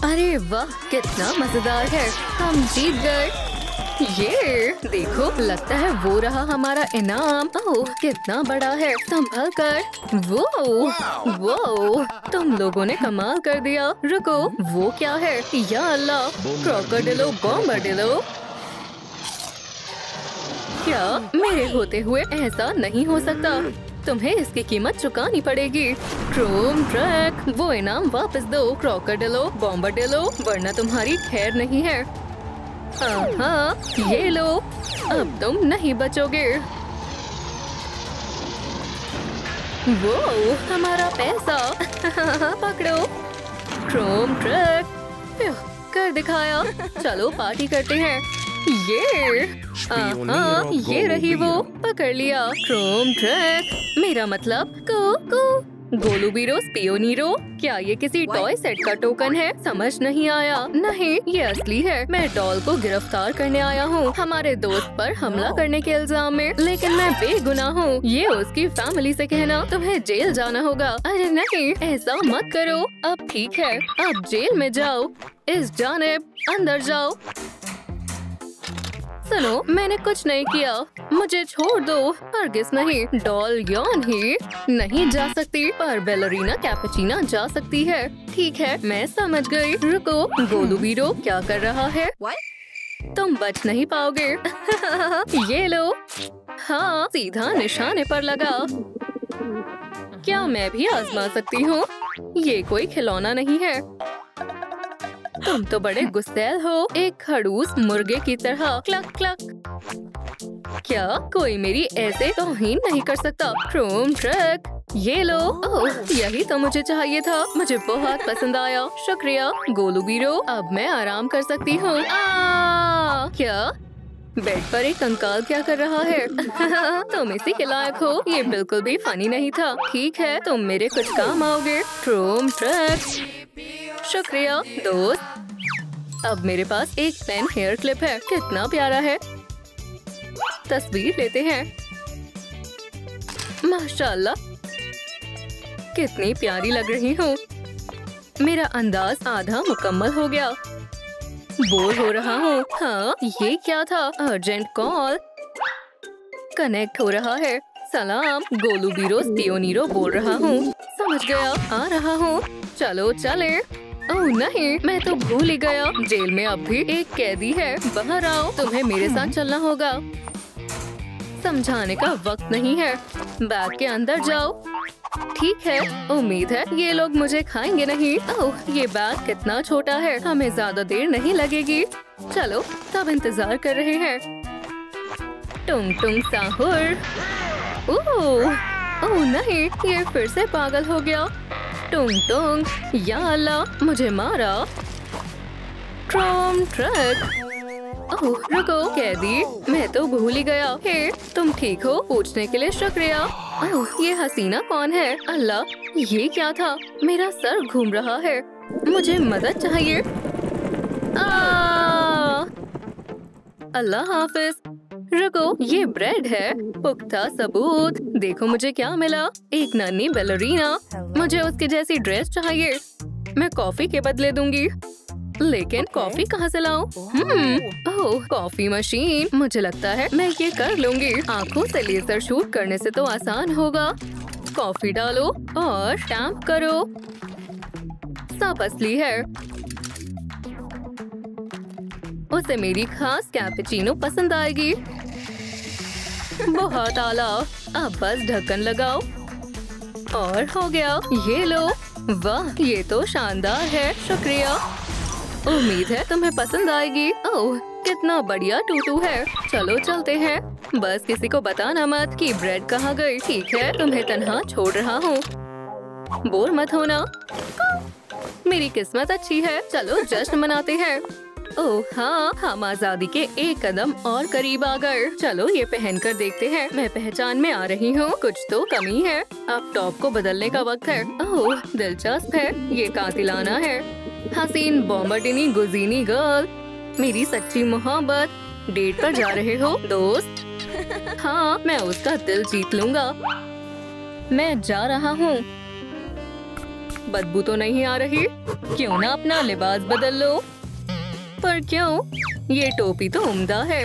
अरे वाह, कितना मजेदार है। हम जीत गए। ये देखो, लगता है वो रहा हमारा इनाम। ओह, कितना बड़ा है। संभल कर। वो तुम लोगों ने कमाल कर दिया। रुको, वो क्या है? या अल्लाह, क्रोकोडिलो बॉम्बार्डिलो। क्या मेरे होते हुए ऐसा नहीं हो सकता? तुम्हें इसकी कीमत चुकानी पड़ेगी। क्रोम ट्रक, वो इनाम वापस दो क्रोकोडिलो बॉम्बार्डिलो, वरना तुम्हारी खैर नहीं है। हाँ, ये लो, अब तुम नहीं बचोगे। वो हमारा पैसा। पकड़ो। क्रोम ट्रक, कर दिखाया। चलो पार्टी करते हैं। ये रही वो, पकड़ लिया। क्रोम ट्रक, मेरा मतलब को गोलू बीरो स्पियोनीरो। क्या ये किसी टॉय सेट का टोकन है? समझ नहीं आया। नहीं, ये असली है। मैं डॉल को गिरफ्तार करने आया हूँ हमारे दोस्त पर हमला करने के इल्जाम में, लेकिन मैं बेगुनाह हूँ। ये उसकी फैमिली से कहना तुम्हें जेल जाना होगा। अरे नहीं, ऐसा मत करो। अब ठीक है, अब जेल में जाओ। इस जानिब अंदर जाओ। सुनो, मैंने कुछ नहीं किया, मुझे छोड़ दो। हरगिज़ नहीं। डॉल यॉन ही नहीं जा सकती, पर बैलरीना कैपुचिना जा सकती है। ठीक है, मैं समझ गई। रुको, गोलू बीरो क्या कर रहा है? तुम बच नहीं पाओगे। ये लो। हाँ, सीधा निशाने पर लगा। क्या मैं भी आजमा सकती हूँ? ये कोई खिलौना नहीं है। तुम तो बड़े गुस्सैल हो, एक खड़ूस मुर्गे की तरह। Clock clock. क्या कोई मेरी ऐसे तौहीन नहीं कर सकता? क्रोम ट्रक, ये लो। ओह, यही तो मुझे चाहिए था। मुझे बहुत पसंद आया। शुक्रिया गोलू बीरो, अब मैं आराम कर सकती हूँ। क्या बेड पर एक कंकाल क्या कर रहा है? तुम इसी के लायक हो। ये बिल्कुल भी फनी नहीं था। ठीक है, तुम मेरे कुछ काम आओगे। क्रोम ट्रक, शुक्रिया दोस्त। अब मेरे पास एक पेन हेयर क्लिप है। कितना प्यारा है। तस्वीर लेते हैं। माशाल्लाह, कितनी प्यारी लग रही हूँ। मेरा अंदाज आधा मुकम्मल हो गया। बोर हो रहा हूँ। हाँ, ये क्या था? Urgent call. कनेक्ट हो रहा है। सलाम, गोलू बीरो स्पियोनीरो बोल रहा हूँ। समझ गया, आ रहा हूँ। चलो चले। ओह नहीं, मैं तो भूल ही गया। जेल में अब भी एक कैदी है। बाहर आओ, तुम्हें मेरे साथ चलना होगा। समझाने का वक्त नहीं है। बैग के अंदर जाओ। ठीक है, उम्मीद है ये लोग मुझे खाएंगे नहीं। ओह, ये बैग कितना छोटा है। हमें ज्यादा देर नहीं लगेगी। चलो, तब इंतजार कर रहे हैं। टुंग टुंग साहुर। ओह नहीं, ये फिर से पागल हो गया। टुंग टुंग, या अल्लाह, मुझे मारा। Chrome truck. ओह रुको, कैदी, मैं तो भूल ही गया। हे, तुम ठीक हो? पूछने के लिए शुक्रिया। ओह, ये हसीना कौन है? अल्लाह, ये क्या था? मेरा सर घूम रहा है। मुझे मदद चाहिए। अल्लाह हाफिज। रुको, ये ब्रेड है। पुख्ता सबूत। देखो मुझे क्या मिला। एक नन्ही बैलरीना। मुझे उसकी जैसी ड्रेस चाहिए। मैं कॉफी के बदले दूंगी। लेकिन कॉफी कहाँ से लाऊं? ओह, कॉफी मशीन। मुझे लगता है मैं ये कर लूंगी। आंखों से लेजर शूट करने से तो आसान होगा। कॉफी डालो और स्टैम्प करो। सब असली है। उसे मेरी खास कैपुचिनो पसंद आएगी। बहुत आला। अब बस ढक्कन लगाओ और हो गया। ये लो। वाह, ये तो शानदार है। शुक्रिया। उम्मीद है तुम्हें पसंद आएगी। ओह, कितना बढ़िया टूटू है। चलो चलते हैं। बस किसी को बताना मत कि ब्रेड कहाँ गई। ठीक है, तुम्हें तन्हा छोड़ रहा हूँ। बोर मत होना। मेरी किस्मत अच्छी है। चलो जश्न मनाते हैं। ओह हाँ, हम आजादी के एक कदम और करीब आ गए। चलो ये पहनकर देखते हैं। मैं पहचान में आ रही हूँ। कुछ तो कमी है। अब टॉप को बदलने का वक्त है। ओह, दिलचस्प है। ये कातिलाना है। हसीन बॉम्बार्डिनी गुजीनी गर्ल, मेरी सच्ची मोहब्बत। डेट पर जा रहे हो दोस्त? हाँ, मैं उसका दिल जीत लूंगा। मैं जा रहा हूँ। बदबू तो नहीं आ रही? क्यों ना अपना लिबास बदल लो? पर क्यों? ये टोपी तो उम्दा है।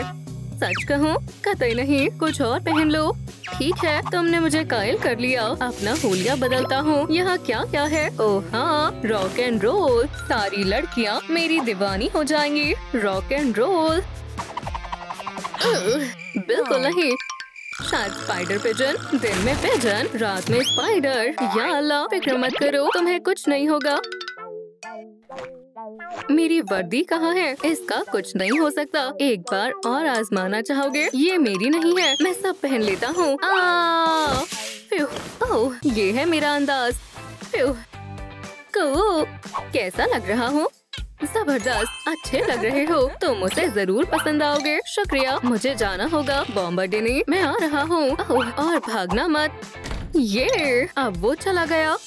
सच कहूँ कतई नहीं, कुछ और पहन लो। ठीक है, तुमने मुझे कायल कर लिया। अपना हुलिया बदलता हूँ। यहाँ क्या क्या है? ओह हाँ, रॉक एंड रोल। सारी लड़कियाँ मेरी दीवानी हो जाएंगी। Rock and roll. बिल्कुल नहीं। शायद स्पाइडर पिजन। दिन में पिजन, रात में स्पाइडर। या अल्लाह, फिक्र मत करो, तुम्हें कुछ नहीं होगा। मेरी वर्दी कहाँ है? इसका कुछ नहीं हो सकता। एक बार और आजमाना चाहोगे? ये मेरी नहीं है, मैं सब पहन लेता हूँ। ओह, ये है मेरा अंदाज। कैसा लग रहा हूँ? जबरदस्त, अच्छे लग रहे हो। तुम मुझे जरूर पसंद आओगे। शुक्रिया, मुझे जाना होगा। बॉम्बार्डिनी, मैं आ रहा हूँ। और भागना मत। ये अब वो चला गया।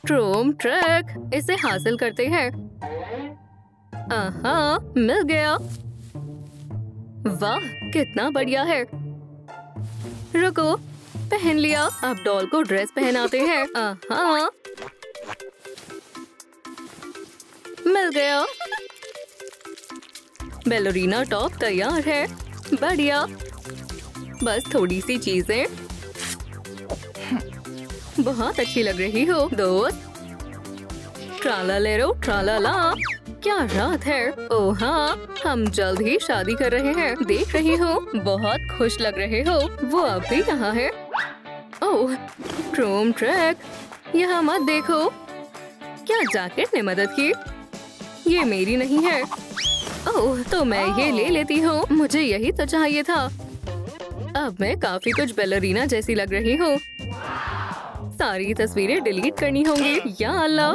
क्रोम ट्रैक, इसे हासिल करते हैं। मिल गया। वाह, कितना बढ़िया है। रुको, पहन लिया। अब डॉल को ड्रेस पहनाते हैं। मिल गया। बैलरीना टॉप तैयार है। बढ़िया। बस थोड़ी सी चीजें। बहुत अच्छी लग रही हो दोस्त। ट्राला ले रो ट्राला। क्या रात है। ओह हाँ, हम जल्द ही शादी कर रहे हैं। देख रही हो, बहुत खुश लग रहे हो। वो अब भी यहाँ है। ओह, क्रोम ट्रैक, यहाँ मत देखो। क्या जैकेट ने मदद की? ये मेरी नहीं है। ओह, तो मैं ये ले लेती हूँ। मुझे यही तो चाहिए था। अब मैं काफी कुछ बैलरीना जैसी लग रही हूँ। सारी तस्वीरें डिलीट करनी होंगी। या अल्लाह।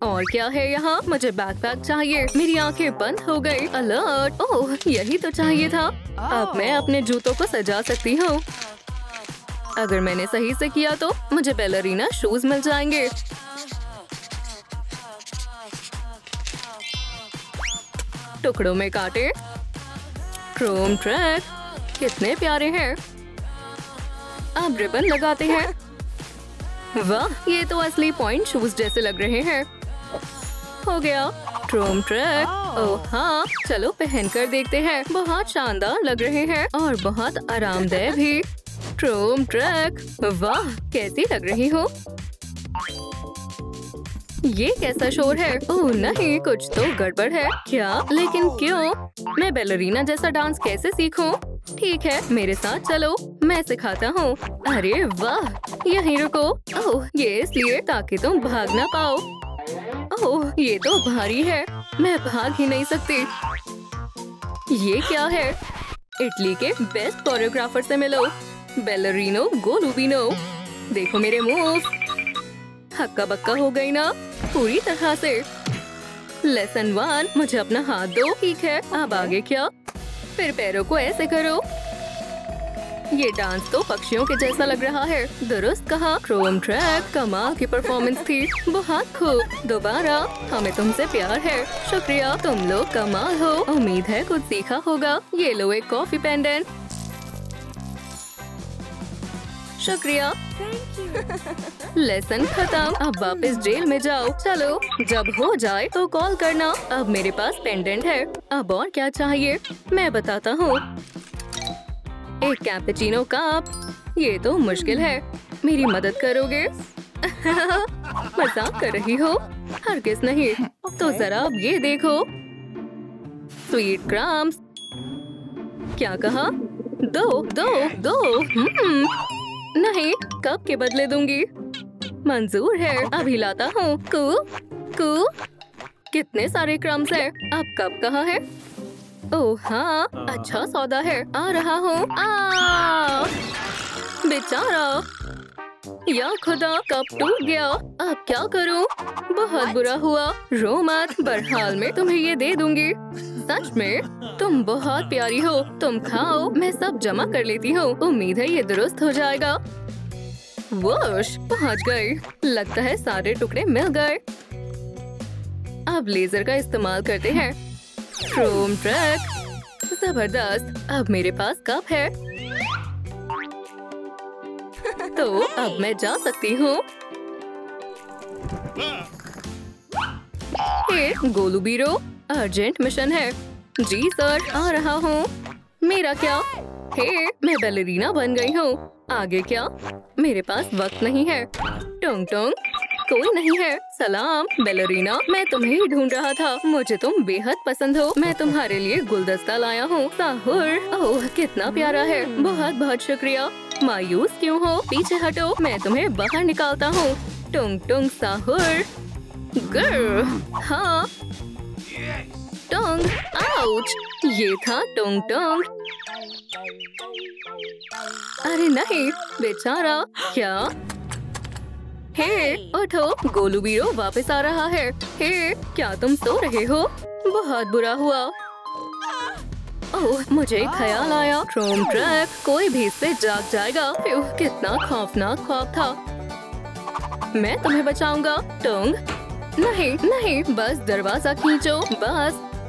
और क्या है यहाँ? मुझे बैकपैक चाहिए। मेरी आंखें बंद हो गई। अलर्ट। ओह, यही तो चाहिए था। अब मैं अपने जूतों को सजा सकती हूँ। अगर मैंने सही से किया तो मुझे बैलरीना शूज मिल जाएंगे। टुकड़ों में काटे। क्रोम ट्रैक, कितने प्यारे हैं। अब रिबन लगाते हैं। वाह, ये तो असली पॉइंट शूज जैसे लग रहे हैं। हो गया। Chrome track. ओह हाँ, चलो पहन कर देखते हैं। बहुत शानदार लग रहे हैं और बहुत आरामदेह भी। क्रोम ट्रैक, वाह कैसी लग रही हो। ये कैसा शोर है? ओह नहीं, कुछ तो गड़बड़ है। क्या? लेकिन क्यों? मैं बैलरीना जैसा डांस कैसे सीखूं? ठीक है, मेरे साथ चलो, मैं सिखाता हूँ। अरे वाह, यहीं रुको। ओह, ये इसलिए ताकि तुम भाग ना पाओ। ओह, ये तो भारी है, मैं भाग ही नहीं सकती। ये क्या है? इटली के बेस्ट कोरियोग्राफर से मिलो, बैलरीनो गोलूबिनो। देखो मेरे मूव। हक्का बक्का हो गई ना पूरी तरह से। लेसन 1, मुझे अपना हाथ दो। ठीक है, अब आगे क्या? फिर पैरों को ऐसे करो। ये डांस तो पक्षियों के जैसा लग रहा है। दुरुस्त कहा। क्रोम ट्रैक, कमाल की परफॉर्मेंस थी। बहुत खूब। दोबारा। हमें तुमसे प्यार है। शुक्रिया, तुम लोग कमाल हो। उम्मीद है कुछ सीखा होगा। ये लो एक कॉफी पेंडेंट। शुक्रिया। लेसन खत्म। अब वापस जेल में जाओ। चलो, जब हो जाए तो कॉल करना। अब मेरे पास पेंडेंट है। अब और क्या चाहिए? मैं बताता हूँ। एक कैपेचिनो कप। ये तो मुश्किल है, मेरी मदद करोगे? मजाक कर रही हो? हरगिज़ नहीं। तो जरा अब ये देखो, स्वीट क्रम्स। क्या कहा? दो दो दो। नहीं, कप के बदले दूंगी। मंजूर है, अभी लाता हूँ। कू कितने सारे क्रम्स हैं। अब कप कहाँ है? ओह हाँ, अच्छा सौदा है। आ रहा हूँ। बेचारा, या खुदा, कप टूट गया। अब क्या करूँ? बहुत बुरा हुआ। रो मत, बहरहाल में तुम्हें ये दे दूंगी। सच में तुम बहुत प्यारी हो। तुम खाओ, मैं सब जमा कर लेती हूँ। उम्मीद है ये दुरुस्त हो जाएगा। वोश, पहुँच गई। लगता है सारे टुकड़े मिल गए। अब लेजर का इस्तेमाल करते हैं। क्रोम ट्रैक, जबरदस्त। अब मेरे पास कप है, तो अब मैं जा सकती हूँ। हे गोलू बीरो, अर्जेंट मिशन है। जी सर, आ रहा हूँ। मेरा क्या? हे, मैं बैलेरिना बन गई हूँ। आगे क्या? मेरे पास वक्त नहीं है। टोंग टोंग, कोई नहीं है। सलाम बैलेरिना, मैं तुम्हें ही ढूंढ रहा था। मुझे तुम बेहद पसंद हो। मैं तुम्हारे लिए गुलदस्ता लाया हूँ। साहुर, ओह कितना प्यारा है। बहुत बहुत शुक्रिया। मायूस क्यों हो? पीछे हटो, मैं तुम्हें बाहर निकालता हूँ। टोंग टोंग साहुर। गर्ल, हाँ। टोंग, आउच। ये था टोंग टोंग। अरे नहीं, बेचारा। क्या? हे, उठो, गोलू बीरो वापस आ रहा है। हे, क्या तुम सो रहे हो? बहुत बुरा हुआ। ओह, मुझे ख्याल आया। ट्रोम ट्रैक, कोई भी इससे जाग जाएगा। कितना खौफनाक ख्वाब था। मैं तुम्हें बचाऊंगा। टोंग, नहीं नहीं, बस दरवाजा खींचो।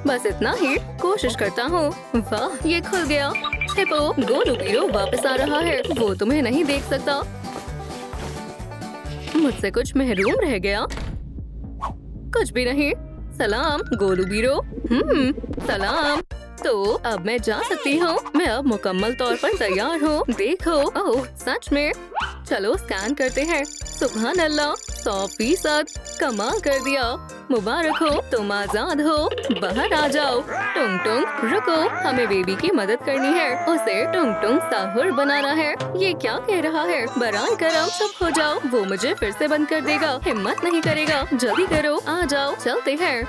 बस इतना ही। कोशिश करता हूँ। वाह, ये खुल गया। हिप्पो, गोलू बीरो वापस आ रहा है। वो तुम्हें नहीं देख सकता। मुझसे कुछ महरूम रह गया। कुछ भी नहीं। सलाम गोलू बीरो। सलाम। तो अब मैं जा सकती हूँ। मैं अब मुकम्मल तौर पर तैयार हूँ। देखो, ओह सच में। चलो स्कैन करते हैं। सुभान अल्लाह, 100%। कमाल कर दिया। मुबारक हो, तुम आजाद हो। बाहर आ जाओ। टुंग टुंग, रुको, हमें बेबी की मदद करनी है। उसे टुंग टुंग साहुर बनाना है। ये क्या कह रहा है? बराए करम, चुप हो जाओ। वो मुझे फिर से बंद कर देगा। हिम्मत नहीं करेगा। जल्दी करो, आ जाओ, चलते हैं।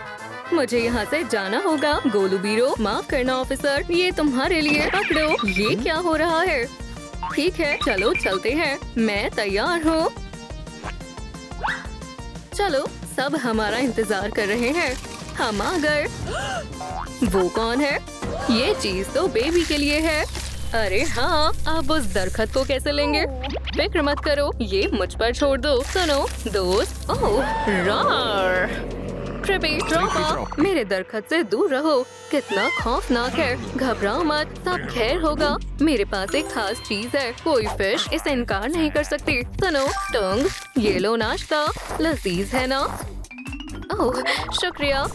मुझे यहाँ से जाना होगा। गोलू बीरो, माफ करना ऑफिसर, ये तुम्हारे लिए। पकड़ो। ये क्या हो रहा है? ठीक है, चलो चलते हैं। मैं तैयार हूँ। चलो, सब हमारा इंतजार कर रहे हैं। हम आ गए। वो कौन है? ये चीज तो बेबी के लिए है। अरे हाँ, आप उस दरख्त को कैसे लेंगे? फिक्र मत करो, ये मुझ पर छोड़ दो। सुनो दोस्त। ओह रार, मेरे दरख्त से दूर रहो। कितना खौफनाक है। घबराओ मत, सब खैर होगा। मेरे पास एक खास चीज है। कोई फिश इसे इनकार नहीं कर सकती। सुनो टोंग, ये लो नाश्ता। लजीज है ना? ओह शुक्रिया।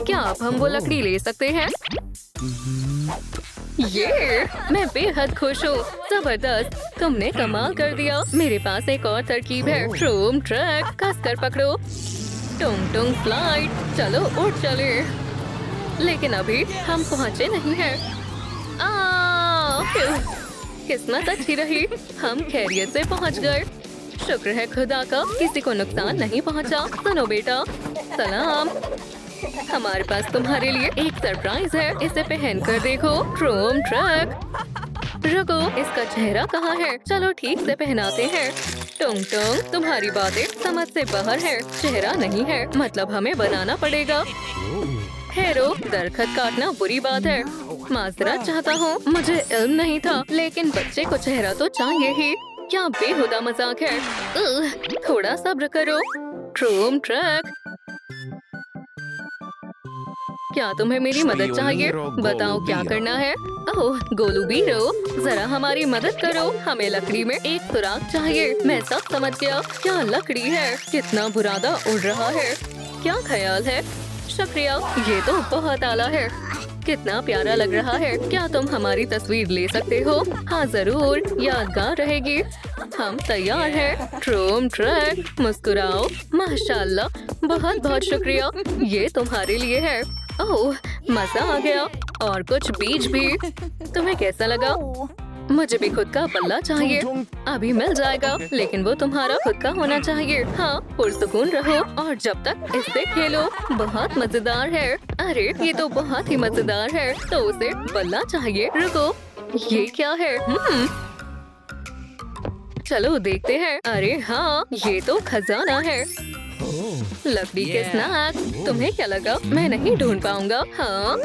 क्या आप हम वो लकड़ी ले सकते हैं? ये, मैं बेहद खुश हूँ। जबरदस्त, तुमने कमाल कर दिया। मेरे पास एक और तरकीब है। ट्रोम ट्रैक, कस कर पकड़ो। टुंग टुंग फ्लाइट, चलो उठ चले। लेकिन अभी हम पहुँचे नहीं हैं। किस्मत अच्छी रही, हम खैरियत से पहुँच गए। शुक्र है खुदा का, किसी को नुकसान नहीं पहुँचा। सुनो बेटा। सलाम। हमारे पास तुम्हारे लिए एक सरप्राइज है। इसे पहन कर देखो। ट्रोम ट्रैक। रुको, इसका चेहरा कहाँ है? चलो ठीक से पहनाते हैं। टुंग टुंग, तुम्हारी बातें समझ से बाहर है। चेहरा नहीं है, मतलब हमें बनाना पड़ेगा। हेरो, दरख्त काटना बुरी बात है। माजरत चाहता हूँ, मुझे इल्म नहीं था। लेकिन बच्चे को चेहरा तो चाहिए ही। क्या बेहुदा मजाक है। थोड़ा सब्र करो। ट्रोम ट्रैक, क्या तुम्हें मेरी मदद चाहिए? बताओ क्या करना है? ओह गोलू बीरो, जरा हमारी मदद करो। हमें लकड़ी में एक सुराख चाहिए। मैं सब समझ गया। क्या लकड़ी है? कितना बुरादा उड़ रहा है। क्या ख्याल है? शुक्रिया, ये तो बहुत आला है। कितना प्यारा लग रहा है। क्या तुम हमारी तस्वीर ले सकते हो? हाँ जरूर, यादगार रहेगी। हम तैयार हैं। ट्रोम ट्रैक, मुस्कुराओ। माशाल्लाह, बहुत बहुत शुक्रिया। ये तुम्हारे लिए है। ओह मजा आ गया। और कुछ बीज भी। तुम्हें कैसा लगा? मुझे भी खुद का पल्ला चाहिए। अभी मिल जाएगा, लेकिन वो तुम्हारा खुद का होना चाहिए। हाँ, पुरसुकून रहो और जब तक इससे खेलो। बहुत मजेदार है। अरे ये तो बहुत ही मजेदार है। तो उसे बल्ला चाहिए। रुको, ये क्या है? चलो देखते हैं। अरे हाँ, ये तो खजाना है। लकड़ी के स्नैक। तुम्हें क्या लगा मैं नहीं ढूंढ पाऊंगा? हाँ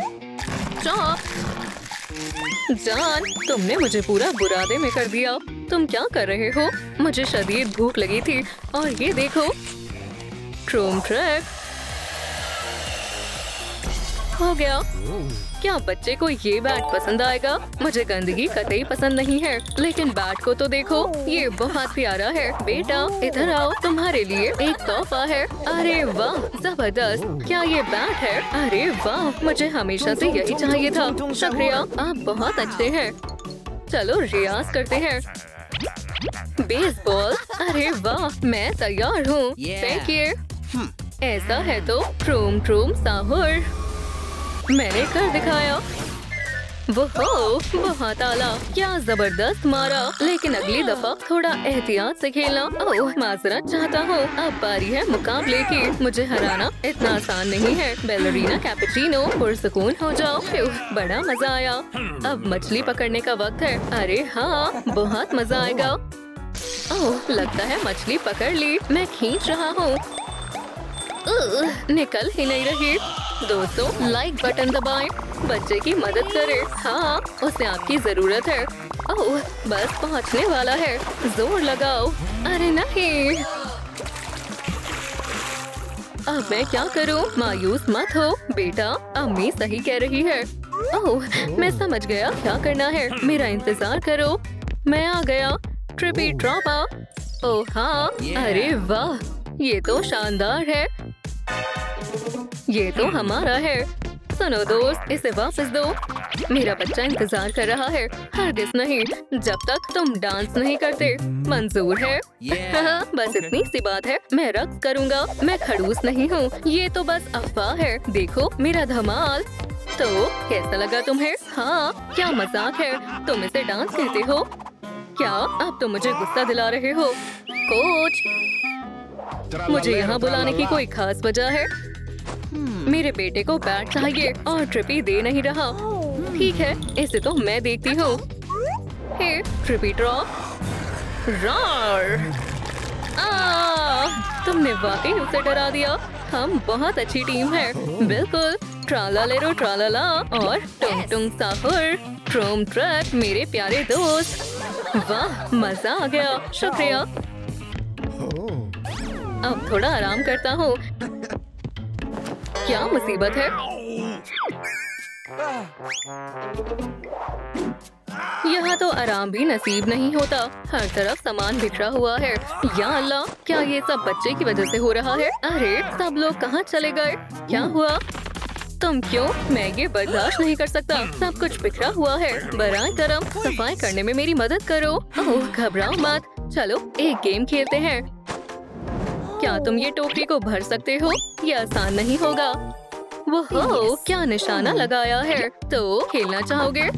जान, तुमने मुझे पूरा बुरादे में कर दिया। तुम क्या कर रहे हो? मुझे शदीद भूख लगी थी और ये देखो। ट्रोम ट्रैक, हो गया। क्या बच्चे को ये बैट पसंद आएगा? मुझे गंदगी कतई पसंद नहीं है, लेकिन बैट को तो देखो, ये बहुत प्यारा है। बेटा इधर आओ, तुम्हारे लिए एक तोहफा है। अरे वाह, जबरदस्त। क्या ये बैट है? अरे वाह, मुझे हमेशा से यही चाहिए था। शुक्रिया, आप बहुत अच्छे हैं। चलो रियाज करते हैं। बेसबॉल, अरे वाह, मैं तैयार हूँ। फेंकिए। ऐसा है तो ट्रूम ट्रूम साहुर, मैंने कर दिखाया। वो बहुत आला, क्या जबरदस्त मारा। लेकिन अगली दफा थोड़ा एहतियात से खेलना। ओह, माजरत चाहता हूँ। अब बारी है मुकाबले की। मुझे हराना इतना आसान नहीं है। बैलरीना कैपेचिनो, पुरसुकून हो जाओ। बड़ा मजा आया। अब मछली पकड़ने का वक्त है। अरे हाँ, बहुत मजा आएगा। ओह, लगता है मछली पकड़ ली। मैं खींच रहा हूँ। निकल ही नहीं रही। दोस्तों लाइक बटन दबाएं, बच्चे की मदद करें। हाँ, उसे आपकी जरूरत है। ओह, बस पहुंचने वाला है। जोर लगाओ। अरे नहीं, अब मैं क्या करूं? मायूस मत हो बेटा, अम्मी सही कह रही है। ओह, मैं समझ गया क्या करना है। मेरा इंतजार करो, मैं आ गया। ट्रिपी ड्रॉपा। ओह हाँ, अरे वाह, ये तो शानदार है। ये तो हमारा है। सुनो दोस्त, इसे वापस दो। मेरा बच्चा इंतजार कर रहा है। हरगिज़ नहीं, जब तक तुम डांस नहीं करते। मंजूर है? बस इतनी सी बात है। मैं रक्स करूँगा। मैं खड़ूस नहीं हूँ। ये तो बस अफवाह है। देखो मेरा धमाल। तो कैसा लगा तुम्हें? हाँ, क्या मजाक है? तुम इसे डांस कहते हो क्या? अब तो मुझे गुस्सा दिला रहे हो। कोच, मुझे यहाँ बुलाने की कोई खास वजह है? मेरे बेटे को बैट चाहिए और ट्रिपी दे नहीं रहा। ठीक है, इसे तो मैं देखती हूँ। हे ट्रिपी ड्रॉप। तुमने वाकई उसे डरा दिया। हम बहुत अच्छी टीम है। बिल्कुल, ट्राला लेरो ट्रालाला और टुंग टुंग साहुर, ट्रूम ट्रक मेरे प्यारे दोस्त। वाह, मजा आ गया। शुक्रिया। अब थोड़ा आराम करता हूँ। क्या मुसीबत है? यहाँ तो आराम भी नसीब नहीं होता। हर तरफ सामान बिखरा हुआ है। या अल्लाह, क्या ये सब बच्चे की वजह से हो रहा है? अरे सब लोग कहाँ चले गए? क्या हुआ? तुम क्यों? मैं ये बर्दाश्त नहीं कर सकता। सब कुछ बिखरा हुआ है। बराए करम, सफाई करने में मेरी मदद करो। ओह, घबराओ मत। चलो एक गेम खेलते हैं। क्या तुम ये टोकरी को भर सकते हो? ये आसान नहीं होगा। वो क्या निशाना लगाया है। तो खेलना चाहोगे?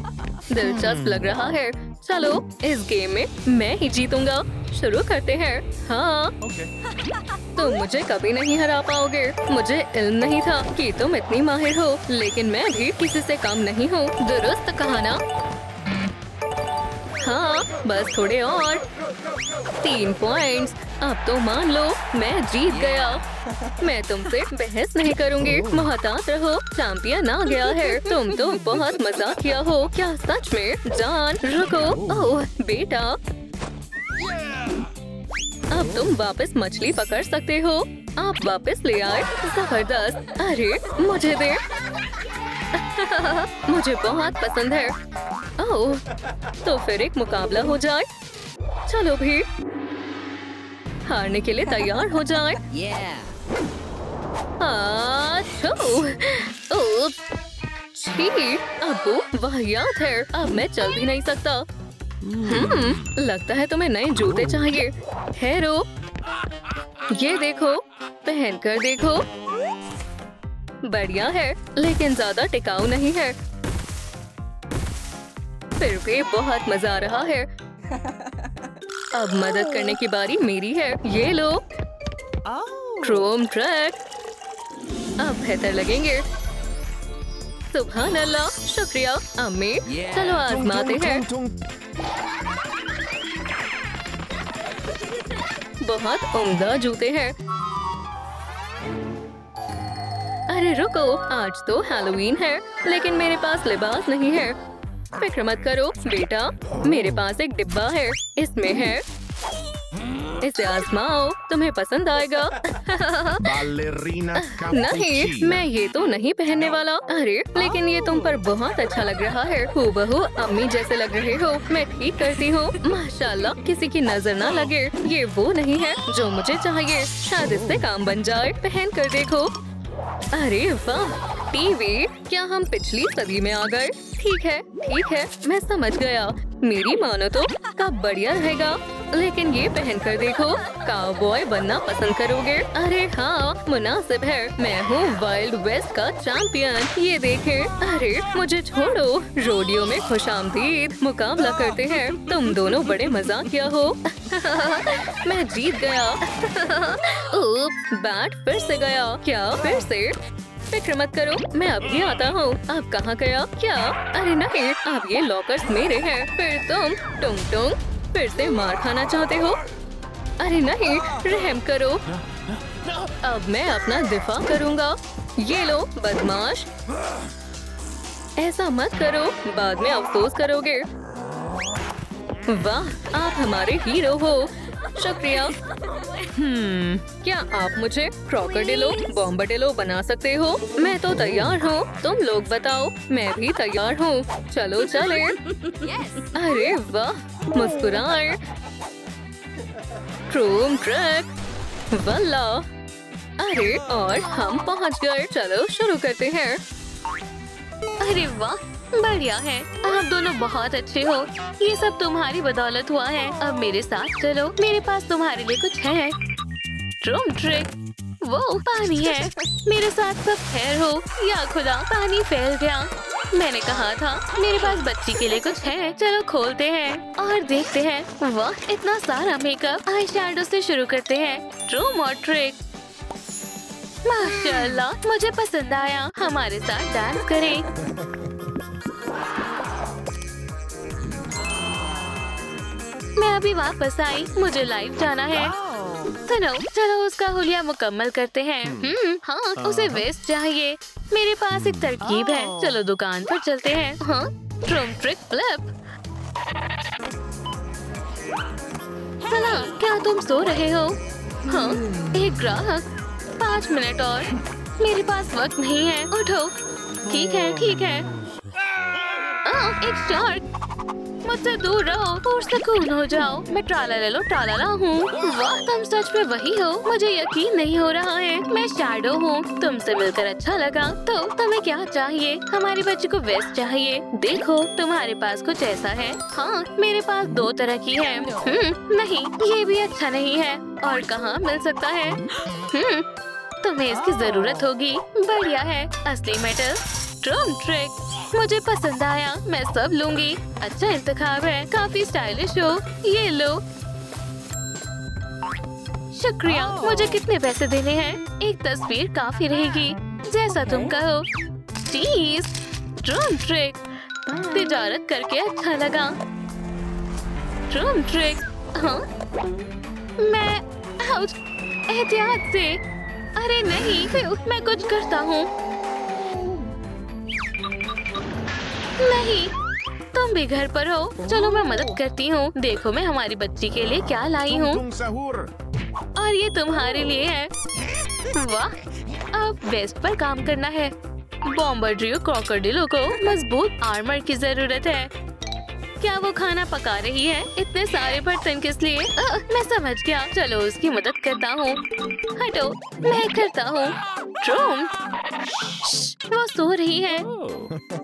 दिलचस्प लग रहा है। चलो इस गेम में मैं ही जीतूंगा। शुरू करते हैं। हाँ, तुम मुझे कभी नहीं हरा पाओगे। मुझे इल्म नहीं था कि तुम इतनी माहिर हो, लेकिन मैं भी किसी से कम नहीं हूँ। दुरुस्त कहा ना? हाँ, बस थोड़े और। 3 पॉइंट्स। अब तो मान लो मैं जीत गया। मैं तुमसे बहस नहीं करूंगी। मोहतात रहो, चैंपियन आ गया है। तुम तो बहुत मजाक किया हो। क्या सच में? जान रुको। ओह बेटा, अब तुम वापस मछली पकड़ सकते हो। आप वापस ले आए। जबरदस्त। अरे मुझे दे। मुझे बहुत पसंद है। ओह, तो फिर एक मुकाबला हो जाए। चलो भी, हारने के लिए तैयार हो जाए। अबू वाहियात है। अब मैं चल भी नहीं सकता। लगता है तुम्हें नए जूते चाहिए। ठहरो, ये देखो, पहन कर देखो। बढ़िया है, लेकिन ज्यादा टिकाऊ नहीं है। फिर भी बहुत मजा आ रहा है। अब मदद करने की बारी मेरी है। ये लो क्रोम ट्रैक। अब बेहतर लगेंगे। सुभान अल्लाह, शुक्रिया अम्मी। चलो आजमाते हैं। बहुत उम्दा जूते हैं। अरे रुको, आज तो हैलोवीन है, लेकिन मेरे पास लिबास नहीं है। फिक्र मत करो बेटा, मेरे पास एक डिब्बा है। इसमें है इसे आजमाओ, तुम्हें पसंद आएगा। बालेरीना नहीं, मैं ये तो नहीं पहनने वाला। अरे लेकिन ये तुम पर बहुत अच्छा लग रहा है, हूबहू अम्मी जैसे लग रहे हो। मैं ठीक करती हूँ। माशाल्लाह, किसी की नजर ना लगे। ये वो नहीं है जो मुझे चाहिए। शायद इससे काम बन जाए। पहन कर देखो। अरे वाह, टीवी! क्या हम पिछली सदी में आ गए? ठीक है, मैं समझ गया। मेरी मानो तो कब बढ़िया रहेगा। लेकिन ये पहन कर देखो, काउबॉय बनना पसंद करोगे। अरे हाँ, मुनासिब है। मैं हूँ वाइल्ड वेस्ट का चैंपियन। ये देखें। अरे मुझे छोड़ो। रोडियो में खुशामदीद। मुकाबला करते हैं। तुम दोनों बड़े मजाकिया हो। मैं जीत गया। बैट फिर से गया। क्या फिर से? फिक्र मत करो, मैं अभी आता हूँ। अब कहाँ गया? क्या? अरे नहीं, अब ये लॉकर्स मेरे हैं। फिर तुम टुंग टुंग फिर से मार खाना चाहते हो? अरे नहीं, रहम करो। अब मैं अपना दिफा करूँगा। ये लो बदमाश। ऐसा मत करो, बाद में अफसोस करोगे। वाह, आप हमारे हीरो हो। शुक्रिया। क्या आप मुझे क्रोकोडिलो बॉम्बाडिलो बना सकते हो? मैं तो तैयार हूँ। तुम लोग बताओ। मैं भी तैयार हूँ। चलो चले। अरे वाह, मुस्कुराए। ट्रूम ट्रैक। वल्ला। अरे और हम पहुँच गए। चलो शुरू करते हैं। अरे वाह, बढ़िया है। आप दोनों बहुत अच्छे हो। ये सब तुम्हारी बदौलत हुआ है। अब मेरे साथ चलो, मेरे पास तुम्हारे लिए कुछ है। ट्रूम ट्रिक। वो पानी है। मेरे साथ सब खैर हो। या खुदा, पानी फैल गया। मैंने कहा था मेरे पास बच्ची के लिए कुछ है। चलो खोलते हैं और देखते हैं। वाह, इतना सारा मेकअप। आई शैडो से शुरू करते हैं। ट्रूम और ट्रिक। माशाल्लाह, मुझे पसंद आया। हमारे साथ डांस करें। मैं अभी वापस आई। मुझे लाइव जाना है। सुनो, चलो उसका हुलिया मुकम्मल करते हैं। हाँ, उसे वेस्ट चाहिए। मेरे पास एक तरकीब है। चलो दुकान पर चलते हैं। हाँ, ट्रूम ट्रिक फ्लिप। सलाम, क्या तुम सो रहे हो? हाँ, एक ग्राहक। 5 मिनट और। मेरे पास वक्त नहीं है। उठो। ठीक है। एक शार्क। मुझसे दूर रहो और सुकून हो जाओ। मैं ट्राला ट्राला हूँ। वाह, तुम सच में वही हो। मुझे यकीन नहीं हो रहा है। मैं शैडो हूँ। तुमसे मिलकर अच्छा लगा। तो तुम्हें क्या चाहिए? हमारे बच्चे को वेस्ट चाहिए। देखो, तुम्हारे पास कुछ ऐसा है? हाँ, मेरे पास 2 तरह की है। नहीं, ये भी अच्छा नहीं है। और कहाँ मिल सकता है? तुम्हें इसकी जरूरत होगी। बढ़िया है, असली मेटल। ट्रूम ट्रिक। मुझे पसंद आया। मैं सब लूंगी। अच्छा इंतखाब है। काफी स्टाइलिश हो। ये लो। शुक्रिया। मुझे कितने पैसे देने हैं? एक तस्वीर काफी रहेगी। जैसा तुम कहो। चीज। ट्रूम ट्रिक। तिजारत करके अच्छा लगा। ट्रूम ट्रिक। हाँ, मैं आउच, एहतियात से। अरे नहीं, मैं कुछ करता हूँ। नहीं, तुम भी घर पर हो। चलो मैं मदद करती हूँ। देखो, मैं हमारी बच्ची के लिए क्या लाई हूँ। और ये तुम्हारे लिए है। वाह, अब वेस्ट पर काम करना है। बॉम्बार्डियो क्रोकोडिलो को मजबूत आर्मर की जरूरत है। क्या वो खाना पका रही है? इतने सारे बर्तन किस लिए? मैं समझ गया। चलो उसकी मदद करता हूँ। हटो, मैं करता हूँ। ट्रूम, वो सो रही है।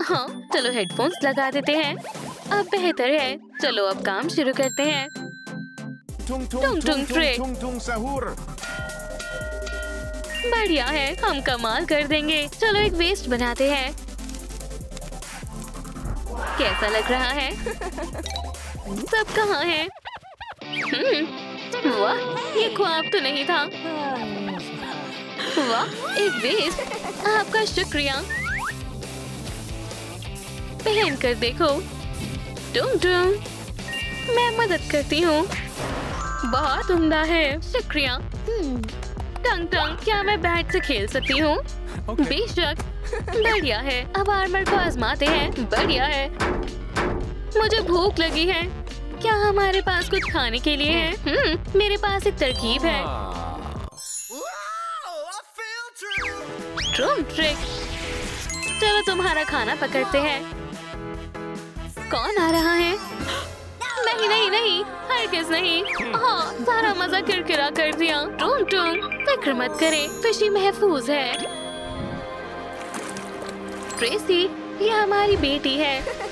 हाँ, चलो हेडफोन्स लगा देते हैं। अब बेहतर है। चलो अब काम शुरू करते हैं। टुंग टुंग ट्रिक। बढ़िया है, हम कमाल कर देंगे। चलो एक वेस्ट बनाते हैं। कैसा लग रहा है? सब कहाँ है? वाह, ये ख्वाब तो नहीं था। वाह, एक वेस्ट। आपका शुक्रिया। पहन कर देखो। टुंग टुंग, मैं मदद करती हूँ। बहुत उम्दा है। शुक्रिया। टंग टंग, क्या मैं बैट से खेल सकती हूँ? बेशक। बढ़िया है। अब आर्मर को आजमाते हैं। बढ़िया है। मुझे भूख लगी है। क्या हमारे पास कुछ खाने के लिए है? मेरे पास एक तरकीब है। Drum trick. चलो तुम्हारा खाना पकड़ते हैं। कौन आ रहा है? नहीं नहीं नहीं, हरगिज़ नहीं। हाँ, सारा मजा किरकिरा कर दिया। टूम टूम, फिक्र मत करे, फिशी महफूज है। ट्रेसी, ये हमारी बेटी है।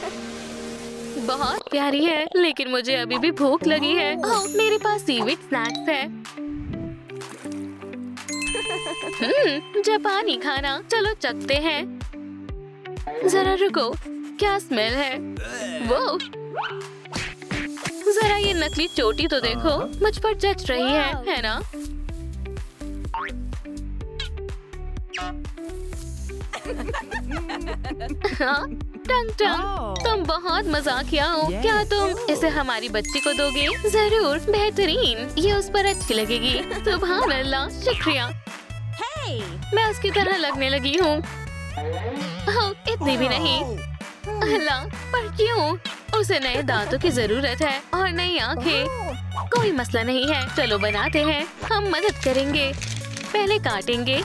बहुत प्यारी है, लेकिन मुझे अभी भी भूख लगी है। ओह, मेरे पास सीवीड स्नैक्स है। जापानी खाना, चलो चखते हैं। जरा रुको, क्या स्मेल है? वो जरा ये नकली चोटी तो देखो, मुझ पर जच रही है ना? हाँ, टंग टंग, तुम बहुत मजाकिया हो। क्या तुम इसे हमारी बच्ची को दोगे? जरूर, बेहतरीन, ये उस पर अच्छी लगेगी। सुभान अल्लाह, शुक्रिया। मैं उसकी तरह लगने लगी हूँ। इतनी भी नहीं। अल्लाह, पर क्यों? उसे नए दांतों की जरूरत है और नई आंखें। कोई मसला नहीं है, चलो बनाते हैं। हम मदद करेंगे। पहले काटेंगे।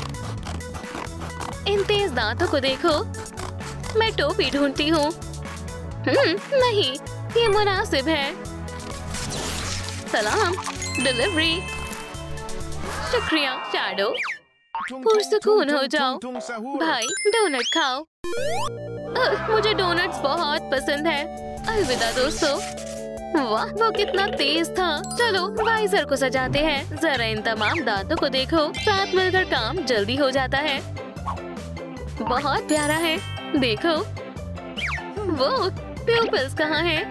इन तेज दांतों को देखो। मैं टोपी ढूंढती हूँ। नहीं, ये मुनासिब है। सलाम, डिलीवरी। शुक्रिया शैडो। पुरसुकून हो जाओ। भाई, डोनट खाओ। मुझे डोनट्स बहुत पसंद है। अलविदा दोस्तों। वाह, वो कितना तेज था। चलो वाइजर को सजाते हैं। जरा इन तमाम दांतों को देखो, साथ मिलकर काम जल्दी हो जाता है। बहुत प्यारा है, देखो। वो प्यूपल्स कहाँ हैं?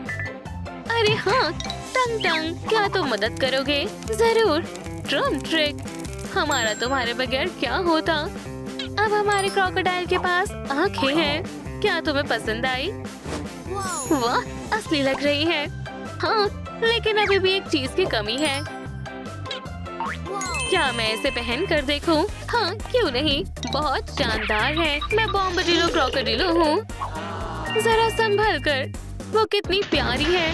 अरे हाँ, टंग टंग, क्या तुम मदद करोगे? जरूर। ड्रम ट्रिक, हमारा तुम्हारे बगैर क्या होता? अब हमारे क्रोकोडाइल के पास आंखें हैं। क्या तुम्हें पसंद आई? वाह, असली लग रही है। हाँ, लेकिन अभी भी एक चीज की कमी है। क्या मैं इसे पहन कर देखूं? हाँ, क्यों नहीं, बहुत शानदार है। मैं बॉम्बडिलो क्रोकोडिलो हूँ। जरा संभल कर, वो कितनी प्यारी है।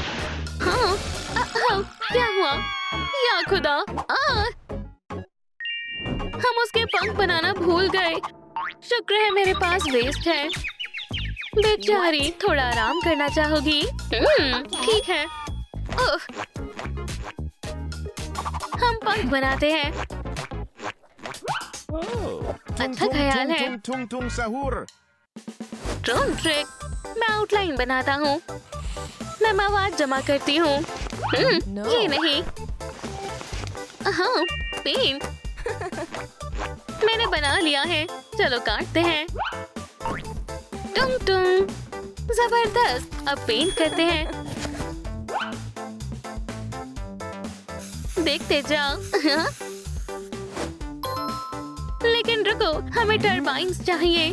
हाँ, क्या हुआ? या खुदा, हम उसके पंख बनाना भूल गए। शुक्र है मेरे पास वेस्ट है। बेचारी, थोड़ा आराम करना चाहोगी? ठीक है। हम पंख बनाते हैं। अच्छा ख्याल है। ड्रोन ट्रिक, मैं आउटलाइन बनाता हूँ। मैं मवाद जमा करती हूँ। ये नहीं। हाँ, पेंट। मैंने बना लिया है। चलो काटते हैं। टुंग टुंग, जबरदस्त। अब पेंट करते हैं। देखते जाओ। लेकिन रुको, हमें टर्बाइन्स चाहिए।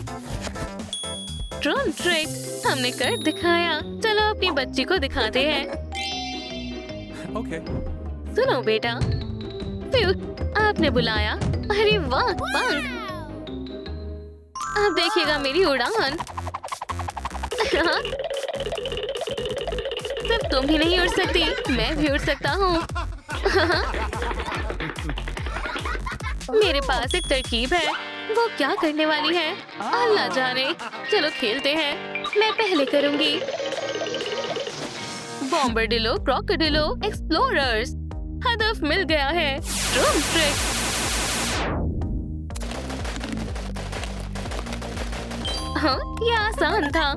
ड्रोन ट्रिक, हमने कर दिखाया। चलो अपनी बच्ची को दिखाते हैं। सुनो बेटा, आपने बुलाया। अरे वाह, पंख। अब देखिएगा मेरी उड़ान। सिर्फ तुम ही नहीं उड़ सकती, मैं भी उड़ सकता हूँ। मेरे पास एक तरकीब है। वो क्या करने वाली है अल्लाह जाने। चलो खेलते हैं। मैं पहले करूंगी। बॉम्बर्डिलो क्रोकोडिलो एक्सप्लोरर्स, हदफ मिल गया है। Drone trick. हाँ, ये आसान था।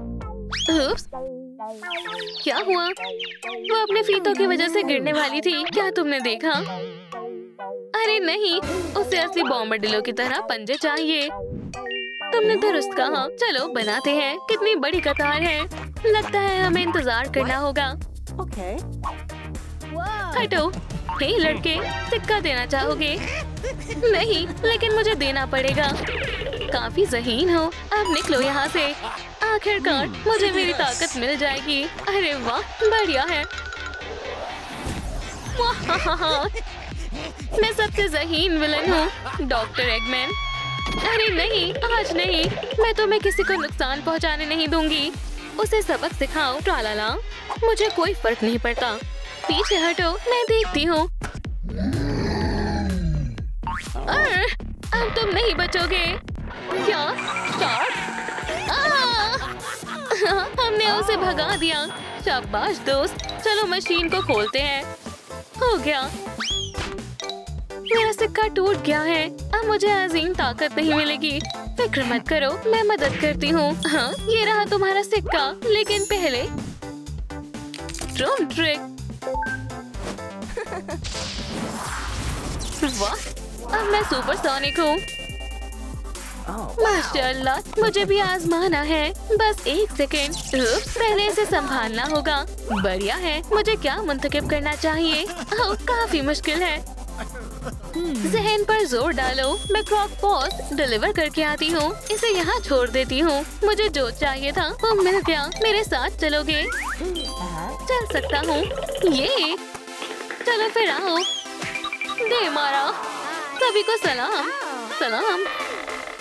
उप्स, क्या हुआ? वो अपने फीतों की वजह से गिरने वाली थी। क्या तुमने देखा? अरे नहीं, उसे असली बॉम्बर्डिलो की तरह पंजे चाहिए। तुमने दुरुस्त कहा। चलो बनाते हैं। कितनी बड़ी कतार है। लगता है हमें इंतजार करना होगा। हटो। हे लड़के, सिक्का देना चाहोगे? नहीं, लेकिन मुझे देना पड़ेगा। काफी ज़हीन हो। अब निकलो यहाँ से। आखिरकार मुझे मेरी ताकत मिल जाएगी। अरे वाह, बढ़िया है। मैं सबसे ज़हीन विलन हूँ, डॉक्टर एगमैन। अरे नहीं, आज नहीं। मैं तुम्हें किसी को नुकसान पहुँचाने नहीं दूंगी। उसे सबक सिखाओ। ट्रालाला, मुझे कोई फर्क नहीं पड़ता। पीछे हटो, मैं देखती हूँ। अब तुम नहीं बचोगे। क्या? हमने उसे भगा दिया। शाबाश दोस्त, चलो मशीन को खोलते हैं। हो गया, मेरा सिक्का टूट गया है। अब मुझे अजीम ताकत नहीं मिलेगी। फिक्र मत करो, मैं मदद करती हूँ। हाँ, ये रहा तुम्हारा सिक्का, लेकिन पहले ड्रम ट्रिक। वाह, अब मैं सुपरसोनिक हूँ। माशाल्लाह, मुझे भी आजमाना है। बस एक सेकेंड, पहले इसे संभालना होगा। बढ़िया है। मुझे क्या मुंतखब करना चाहिए? ओह, काफी मुश्किल है। जहन पर जोर डालो। मैं क्रॉक पॉस डिलीवर करके आती हूँ। इसे यहाँ छोड़ देती हूँ। मुझे जो चाहिए था वो मिल गया। मेरे साथ चलोगे? चल सकता हूँ। ये चलो फिर आओ। दे मारा। सभी को सलाम। सलाम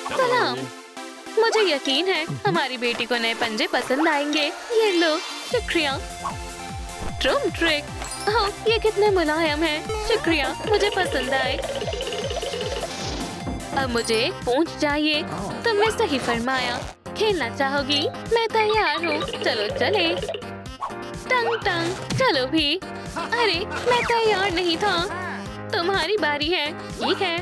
सलाम। मुझे यकीन है हमारी बेटी को नए पंजे पसंद आएंगे। ये लो, शुक्रिया। Drum trick. ओह, ये कितने मुलायम हैं। शुक्रिया, मुझे पसंद आए। अब मुझे एक पूंछ चाहिए। तुमने सही फरमाया। खेलना चाहोगी? मैं तैयार हूँ। चलो चले। टंग टंग। चलो भी। अरे, मैं तैयार नहीं था। तुम्हारी बारी है। ठीक है।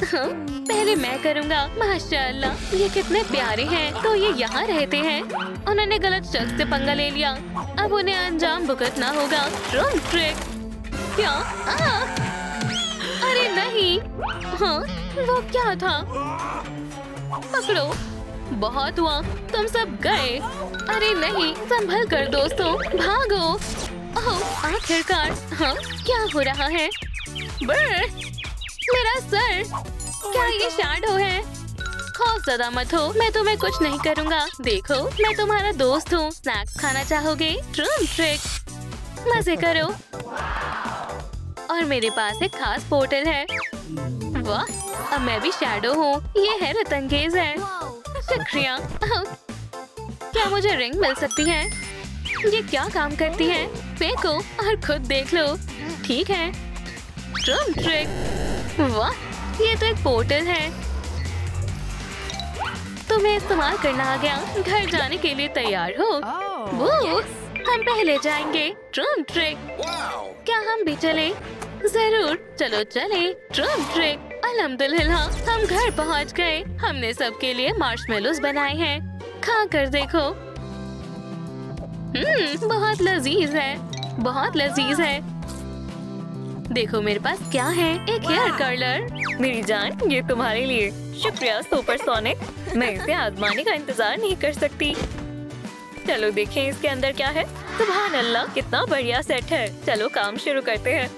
पहले मैं करूँगा। माशाअल्लाह, ये कितने प्यारे हैं। तो ये यहाँ रहते हैं। उन्होंने गलत शख्स से पंगा ले लिया। अब उन्हें अंजाम भुगतना होगा। Drum trick. क्या? अरे नहीं। हाँ, वो क्या था? पकड़ो। बहुत हुआ, तुम सब गए। अरे नहीं, संभल कर दोस्तों, भागो। ओह, आखिरकार। हाँ, क्या हो रहा है? मेरा सर। क्या ये शैडो है? खौफज़दा मत हो, मैं तुम्हें कुछ नहीं करूँगा। देखो, मैं तुम्हारा दोस्त हूँ। स्नैक्स खाना चाहोगे? Drum trick. मजे करो। और मेरे पास एक खास पोर्टल है। वाह, अब मैं भी शैडो हूँ। ये हैरत अंगेज है। शुक्रिया। क्या मुझे रिंग मिल सकती है? ये क्या काम करती है? फेंको और खुद देख लो। ठीक है। Drum trick. वाह, ये तो एक पोर्टल है। तुम्हें इस्तेमाल करना आ गया। घर जाने के लिए तैयार हो? वो हम पहले जाएंगे। Drum trick. क्या हम भी चले? जरूर, चलो चले। Drum trick. अल्हम्दुलिल्लाह, हम घर पहुंच गए। हमने सबके लिए मार्शमेलोस बनाए हैं। खा कर देखो। बहुत लजीज है। बहुत लजीज है। देखो मेरे पास क्या है। एक हेयर कर्लर। मेरी जान, ये तुम्हारे लिए। शुक्रिया सुपरसोनिक। मैं इसे आजमाने का इंतजार नहीं कर सकती। चलो देखें इसके अंदर क्या है। सुभान अल्लाह, कितना बढ़िया सेट है। चलो काम शुरू करते हैं।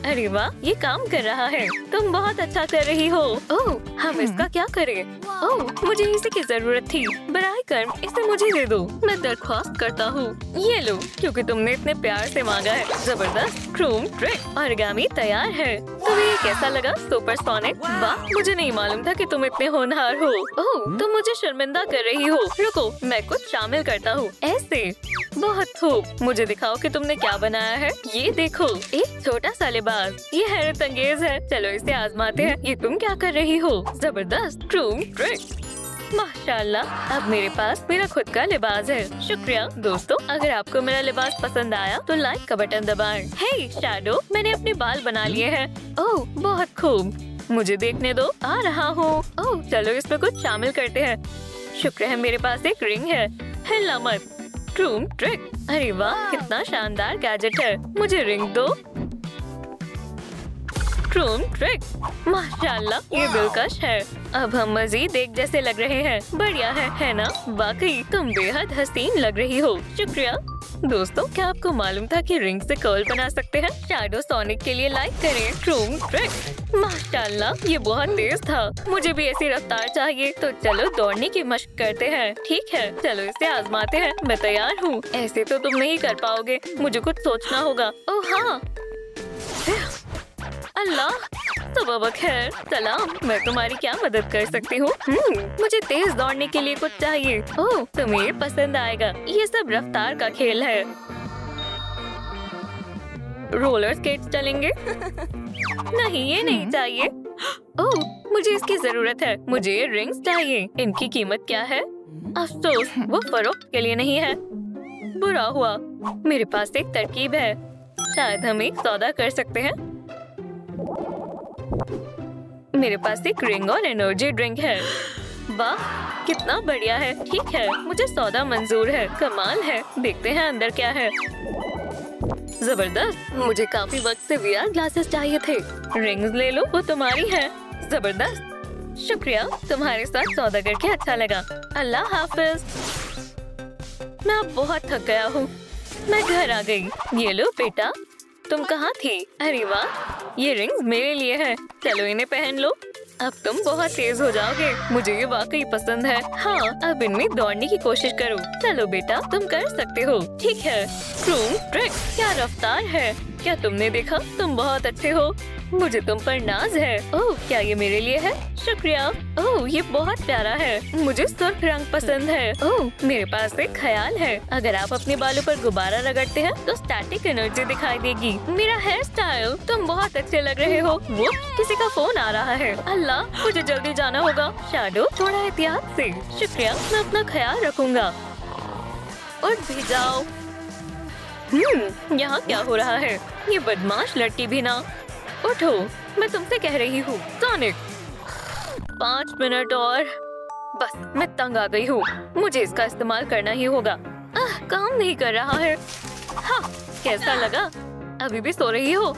अरे वाह, ये काम कर रहा है। तुम बहुत अच्छा कर रही हो। ओह, हम इसका क्या करें? ओह, मुझे इसी की जरूरत थी। बराए कर्म, इसे मुझे दे दो। मैं दरख्वास्त करता हूँ। ये लो, क्योंकि तुमने इतने प्यार से मांगा है। जबरदस्त क्रोम ट्रिक। ऑरिगामी तैयार है। तुम्हें ये कैसा लगा सुपरसोनिक? वाह, मुझे नहीं मालूम था कि तुम इतने होनहार हो। ओह, तुम मुझे शर्मिंदा कर रही हो। रुको, मैं कुछ शामिल करता हूँ। ऐसे। बहुत खूब। मुझे दिखाओ कि तुमने क्या बनाया है। ये देखो, एक छोटा सा लिबास। ये हैरत अंगेज है। चलो इसे आजमाते हैं। ये तुम क्या कर रही हो? जबरदस्त क्रोम ट्रिक। माशाल्लाह, अब मेरे पास मेरा खुद का लिबास है। शुक्रिया दोस्तों, अगर आपको मेरा लिबास पसंद आया तो लाइक का बटन दबाएं। हे शैडो, मैंने अपने बाल बना लिए हैं। ओह, बहुत खूब। मुझे देखने दो, आ रहा हूँ। ओह, चलो इसमें कुछ शामिल करते हैं। शुक्र है मेरे पास एक रिंग है। हिलना मत। Chrome trick. अरे वाह, कितना शानदार गैजेट है। मुझे रिंग दो। Chrome trick. माशाल्लाह, ये दिलकश है। अब हम मजीद एक जैसे लग रहे हैं। बढ़िया है ना? वाकई तुम बेहद हसीन लग रही हो। शुक्रिया दोस्तों, क्या आपको मालूम था कि रिंग से कर्ल बना सकते हैं? शैडो सोनिक के लिए लाइक करें। Chrome trick. माशाल्लाह, ये बहुत तेज था। मुझे भी ऐसी रफ्तार चाहिए। तो चलो दौड़ने की मशक करते हैं। ठीक है, चलो इसे आजमाते हैं। मैं तैयार हूँ। ऐसे तो तुम नहीं कर पाओगे। मुझे कुछ सोचना होगा। ओह हाँ, अल्लाह, सुबह खैर। सलाम, मैं तुम्हारी क्या मदद कर सकती हूँ? मुझे तेज दौड़ने के लिए कुछ चाहिए। ओह, तुम्हें पसंद आएगा। ये सब रफ्तार का खेल है। रोलर स्केट्स चलेंगे? नहीं, ये नहीं चाहिए। ओह, मुझे इसकी जरूरत है। मुझे ये रिंग्स चाहिए। इनकी कीमत क्या है? अफसोस, वो फरोख्त के लिए नहीं है। बुरा हुआ। मेरे पास एक तरकीब है। शायद हम एक सौदा कर सकते हैं। मेरे पास एक रिंग और एनर्जी ड्रिंक है। वाह, कितना बढ़िया है। ठीक है, मुझे सौदा मंजूर है। कमाल है। देखते हैं अंदर क्या है। जबरदस्त। मुझे काफी वक्त से VR ग्लासेस चाहिए थे। रिंग्स ले लो, वो तुम्हारी है। जबरदस्त, शुक्रिया। तुम्हारे साथ सौदा करके अच्छा लगा। अल्लाह हाफिज। मैं अब बहुत थक गया हूँ। मैं घर आ गई। ये लो बेटा, तुम कहाँ थी? अरे वाह, ये रिंग्स मेरे लिए है। चलो इन्हें पहन लो। अब तुम बहुत तेज हो जाओगे। मुझे ये वाकई पसंद है। हाँ, अब इनमें दौड़ने की कोशिश करो। चलो बेटा, तुम कर सकते हो। ठीक है। क्रूम ट्रिक, क्या रफ्तार है। क्या तुमने देखा? तुम बहुत अच्छे हो। मुझे तुम पर नाज है। ओह, क्या ये मेरे लिए है? शुक्रिया। ओह, ये बहुत प्यारा है। मुझे सुर्ख रंग पसंद है। ओह, मेरे पास एक ख्याल है। अगर आप अपने बालों पर गुब्बारा रगड़ते हैं तो स्टैटिक एनर्जी दिखाई देगी। मेरा हेयर स्टाइल, तुम बहुत अच्छे लग रहे हो। वो किसी का फोन आ रहा है। अल्लाह, मुझे जल्दी जाना होगा। शैडो, थोड़ा एहतियात से। शुक्रिया, मैं अपना ख्याल रखूंगा। उठ भी जाओ। यहाँ क्या हो रहा है? ये बदमाश लड़की भी ना। उठो, मैं तुमसे कह रही हूँ। सोनिक, 5 मिनट और। बस, मैं तंग आ गई हूँ। मुझे इसका इस्तेमाल करना ही होगा। काम नहीं कर रहा है। हाँ, कैसा लगा? अभी भी सो रही हो?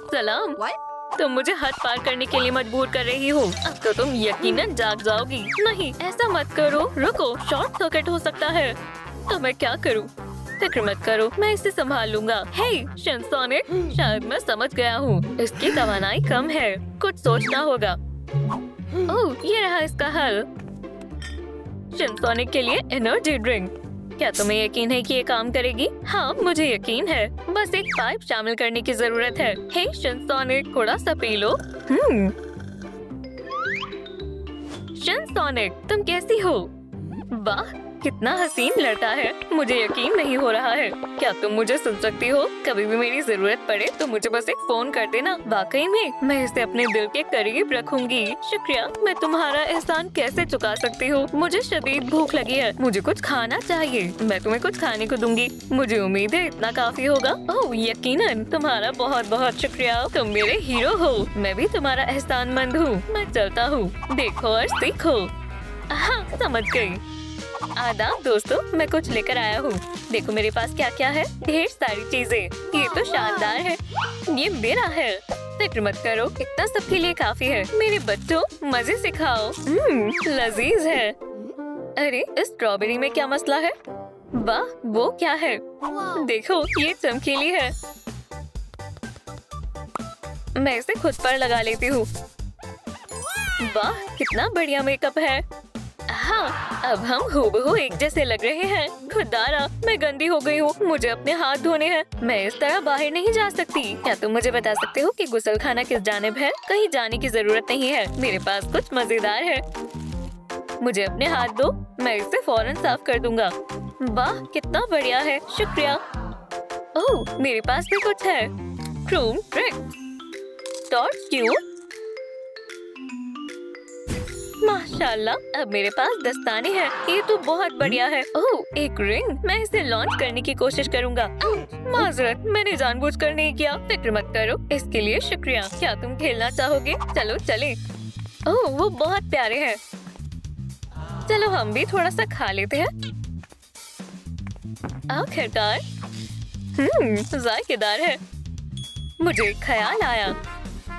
सलाम। तुम मुझे हद पार करने के लिए मजबूर कर रही हो। अब तो तुम यकीनन जाग जाओगी। नहीं, ऐसा मत करो। रुको, शॉर्ट सर्किट हो सकता है। तो मैं क्या करूँ? फिक्र मत करो, मैं इसे संभाल लूंगा। हे शिनसोनिक, शायद मैं समझ गया हूँ। इसकी तवानाई कम है। कुछ सोचना होगा। ओह, ये रहा इसका हल। शिनसोनिक के लिए एनर्जी ड्रिंक। क्या तुम्हें यकीन है कि ये काम करेगी? हाँ, मुझे यकीन है। बस एक पाइप शामिल करने की जरूरत है। हे शिनसोनिक, थोड़ा सा पी लो। शिनसोनिक, तुम कैसी हो? वाह, कितना हसीन लड़का है। मुझे यकीन नहीं हो रहा है। क्या तुम मुझे सुन सकती हो? कभी भी मेरी जरूरत पड़े तो मुझे बस एक फोन कर देना। वाकई में, मैं इसे अपने दिल के करीब रखूंगी। शुक्रिया। मैं तुम्हारा एहसान कैसे चुका सकती हूँ? मुझे शदीद भूख लगी है। मुझे कुछ खाना चाहिए। मैं तुम्हें कुछ खाने को दूंगी। मुझे उम्मीद है इतना काफी होगा। ओह, यकीनन। तुम्हारा बहुत बहुत शुक्रिया। तुम मेरे हीरो हो। मैं भी तुम्हारा एहसानमंद हूँ। मैं चलता हूँ। देखो और सीखो। हाँ, समझ गई। आदाब दोस्तों, मैं कुछ लेकर आया हूँ। देखो मेरे पास क्या क्या है। ढेर सारी चीजें। ये तो शानदार है। ये मेरा है। फिक्र मत करो, इतना सबके लिए काफी है। मेरे बच्चों, मजे से खाओ। लजीज है। अरे, इस स्ट्रॉबेरी में क्या मसला है? वाह, वो क्या है? देखो, ये चमकीली है। मैं इसे खुद पर लगा लेती हूँ। वाह, कितना बढ़िया मेकअप है। हाँ, अब हम हूबहू एक जैसे लग रहे हैं। खुदारा, मैं गंदी हो गई हूँ। मुझे अपने हाथ धोने हैं। मैं इस तरह बाहर नहीं जा सकती। क्या तुम मुझे बता सकते हो कि गुसलखाना किस जानिब है? कहीं जाने की जरूरत नहीं है। मेरे पास कुछ मजेदार है। मुझे अपने हाथ दो, मैं इसे फौरन साफ कर दूंगा। वाह, कितना बढ़िया है। शुक्रिया। ओह, मेरे पास भी कुछ है। क्रूम ट्रिक। टॉर्च क्यों? माशाल्लाह, अब मेरे पास दस्ताने हैं। ये तो बहुत बढ़िया है। ओह, एक रिंग। मैं इसे लॉन्च करने की कोशिश करूंगा। माजरत, मैंने जानबूझकर नहीं किया। फिक्र मत करो। इसके लिए शुक्रिया। क्या तुम खेलना चाहोगे? चलो चले। ओह, वो बहुत प्यारे हैं। चलो हम भी थोड़ा सा खा लेते हैं। आखिरकार, जायकेदार है। मुझे एक ख्याल आया।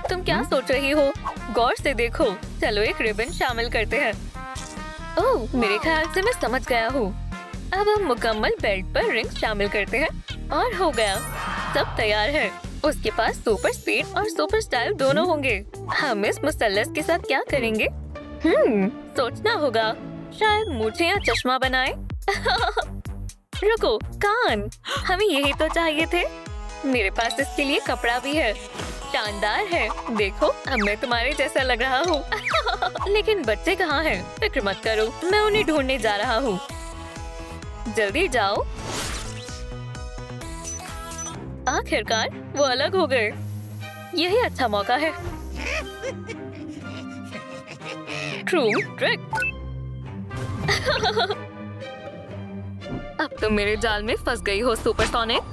तुम क्या सोच रही हो? गौर से देखो। चलो एक रिबन शामिल करते हैं। ओह, मेरे ख्याल से मैं समझ गया हूँ। अब हम मुकम्मल बेल्ट पर रिंग शामिल करते हैं और हो गया। सब तैयार है। उसके पास सुपर स्पीड और सुपर स्टाइल दोनों होंगे। हम इस मुसल्लस के साथ क्या करेंगे? सोचना होगा। शायद मूछें या चश्मा बनाए। रुको, कान। हमें यही तो चाहिए थे। मेरे पास इसके लिए कपड़ा भी है। शानदार है। देखो, अब मैं तुम्हारे जैसा लग रहा हूँ। लेकिन बच्चे कहाँ हैं? फिक्र मत करो, मैं उन्हें ढूंढने जा रहा हूँ। जल्दी जाओ। आखिरकार वो अलग हो गए। यही अच्छा मौका है। ट्रूम ट्रिक। अब तुम मेरे जाल में फंस गई हो सुपरसोनिक।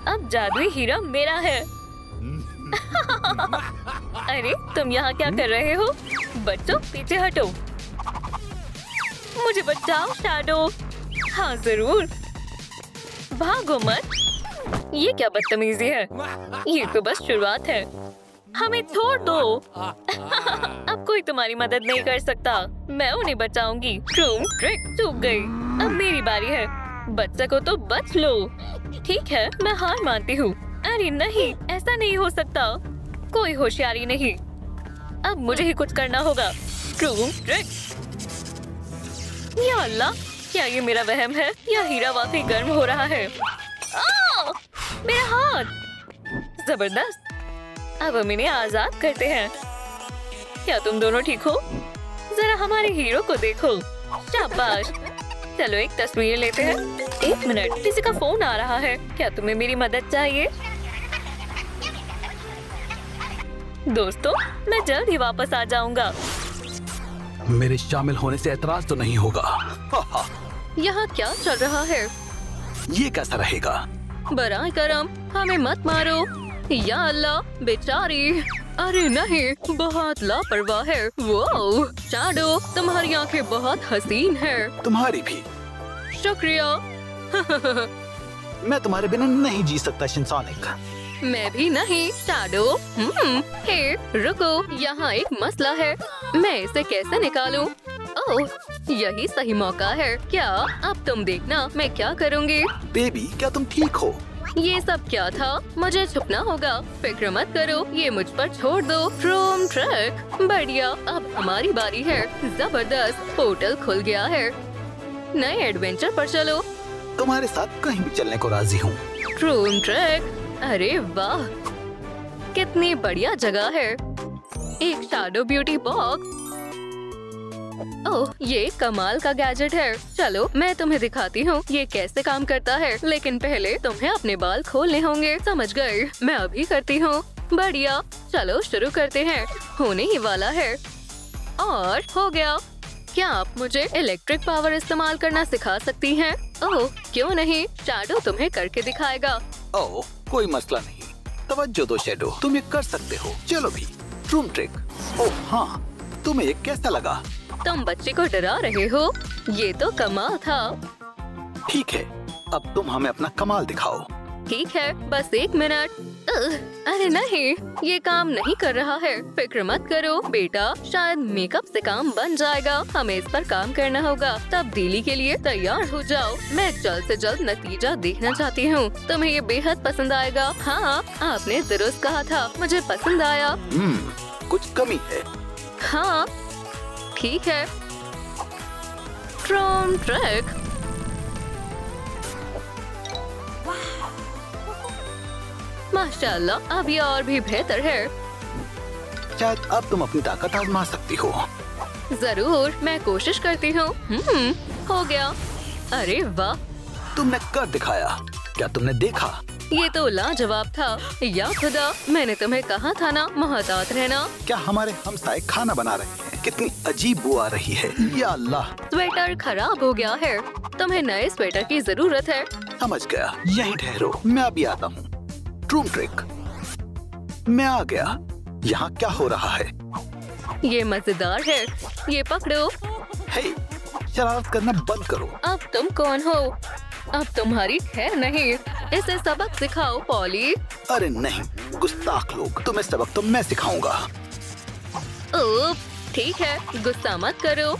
अब जादुई हीरा मेरा है। अरे तुम यहाँ क्या कर रहे हो? बच्चों पीछे हटो। मुझे बचाओ शैडो। हाँ जरूर, भागो मत। ये क्या बदतमीजी है? ये तो बस शुरुआत है। हमें छोड़ दो। अब कोई तुम्हारी मदद नहीं कर सकता। मैं उन्हें बचाऊंगी। ट्रूम ट्रिक चूक गई। अब मेरी बारी है। बच्चे को तो बच लो। ठीक है, मैं हार मानती हूँ। अरे नहीं, ऐसा नहीं हो सकता। कोई होशियारी नहीं। अब मुझे ही कुछ करना होगा। ट्रूम ट्रिक। या अल्लाह, क्या ये मेरा वहम है या हीरा वाकई गर्म हो रहा है? मेरा हाथ। जबरदस्त। अब हम इन्हें आजाद करते हैं। क्या तुम दोनों ठीक हो? जरा हमारे हीरो को देखो। शाबाश। चलो एक तस्वीर लेते हैं। एक मिनट, किसी का फोन आ रहा है। क्या तुम्हें मेरी मदद चाहिए? दोस्तों, मैं जल्द ही वापस आ जाऊंगा। मेरे शामिल होने से एतराज तो नहीं होगा। यहाँ क्या चल रहा है? ये कैसा रहेगा? बराए करम, हमें मत मारो। या अल्लाह, बेचारी। अरे नहीं, बहुत लापरवाह है। वो शैडो, तुम्हारी आंखें बहुत हसीन है। तुम्हारी भी। शुक्रिया। मैं तुम्हारे बिना नहीं जी सकता शिनसोनिक। मैं भी नहीं शैडो। हे रुको, यहाँ एक मसला है। मैं इसे कैसे निकालूं? ओह, यही सही मौका है। क्या अब तुम देखना मैं क्या करूँगी। बेबी, क्या तुम ठीक हो? ये सब क्या था? मुझे छुपना होगा। फिक्र मत करो, ये मुझ पर छोड़ दो। ट्रूम ट्रिक। बढ़िया, अब हमारी बारी है। जबरदस्त, पोर्टल खुल गया है। नए एडवेंचर पर चलो। तुम्हारे साथ कहीं भी चलने को राजी हूँ। ट्रूम ट्रिक। अरे वाह, कितनी बढ़िया जगह है। एक शैडो ब्यूटी बॉक्स। ओह, ये कमाल का गैजेट है। चलो मैं तुम्हें दिखाती हूँ ये कैसे काम करता है। लेकिन पहले तुम्हें अपने बाल खोलने होंगे। समझ गए? मैं अभी करती हूँ। बढ़िया, चलो शुरू करते हैं। होने ही वाला है। और हो गया। क्या आप मुझे इलेक्ट्रिक पावर इस्तेमाल करना सिखा सकती हैं? ओह क्यों नहीं, शैडो तुम्हें करके दिखाएगा। ओह, कोई मसला नहीं। तवज्जो दो शैडो, तुम ये कर सकते हो। चलो भी। ट्रूम ट्रिक। ओह हाँ, तुम्हें ये कैसा लगा? तुम बच्चे को डरा रहे हो? ये तो कमाल था। ठीक है, अब तुम हमें अपना कमाल दिखाओ। ठीक है, बस एक मिनट। अरे नहीं, ये काम नहीं कर रहा है। फिक्र मत करो बेटा, शायद मेकअप से काम बन जाएगा। हमें इस पर काम करना होगा। तब्दीली के लिए तैयार हो जाओ। मैं जल्द से जल्द नतीजा देखना चाहती हूँ। तुम्हें ये बेहद पसंद आएगा। हाँ, आपने दुरुस्त कहा था, मुझे पसंद आया। कुछ कमी है। हाँ ठीक है। ट्रूम ट्रिक। माशाल्लाह, अब ये और भी बेहतर है। शायद अब तुम अपनी ताकत आजमा सकती हो। जरूर, मैं कोशिश करती हूँ। हो गया। अरे वाह, तुमने कर दिखाया। क्या तुमने देखा? ये तो लाजवाब था। या खुदा, मैंने तुम्हें कहा था ना, मोहतात रहना। क्या हमारे हमसाए खाना बना रहे हैं? कितनी अजीब बू आ रही है। या अल्लाह, स्वेटर खराब हो गया है। तुम्हें नए स्वेटर की जरूरत है। समझ गया, यहीं ठहरो, मैं अभी आता हूँ। ट्रूम ट्रिक। मैं आ गया। यहाँ क्या हो रहा है? ये मजेदार है। ये पकड़ो। हे, शरारत करना बंद करो। अब तुम कौन हो? अब तुम्हारी खैर नहीं। इसे सबक सिखाओ पॉली। अरे नहीं, गुस्ताख लोग, तुम्हें सबक तो मैं सिखाऊंगा। ओह ठीक है, गुस्सा मत करो।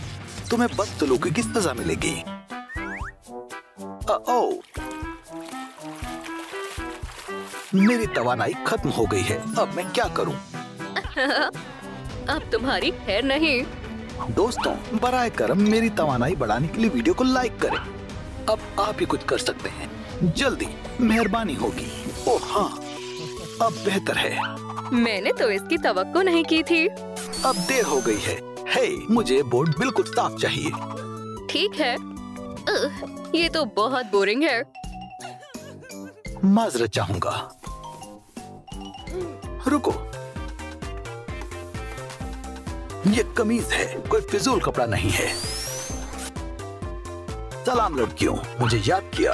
तुम्हें बदसलूकी की सजा मिलेगी। ओह, मेरी तवानाई खत्म हो गई है। अब मैं क्या करूं? अब तुम्हारी खैर नहीं। दोस्तों, बराए करम मेरी तवानाई बढ़ाने के लिए वीडियो को लाइक करें। अब आप ही कुछ कर सकते हैं, जल्दी, मेहरबानी होगी। ओह हाँ, अब बेहतर है। मैंने तो इसकी तवक्को नहीं की थी। अब देर हो गई है। हे, मुझे बोर्ड बिल्कुल साफ चाहिए। ठीक है। ये तो बहुत बोरिंग है। माजरत चाहूंगा। रुको, ये कमीज है, कोई फिजूल कपड़ा नहीं है। सलाम लड़कियों, मुझे याद किया।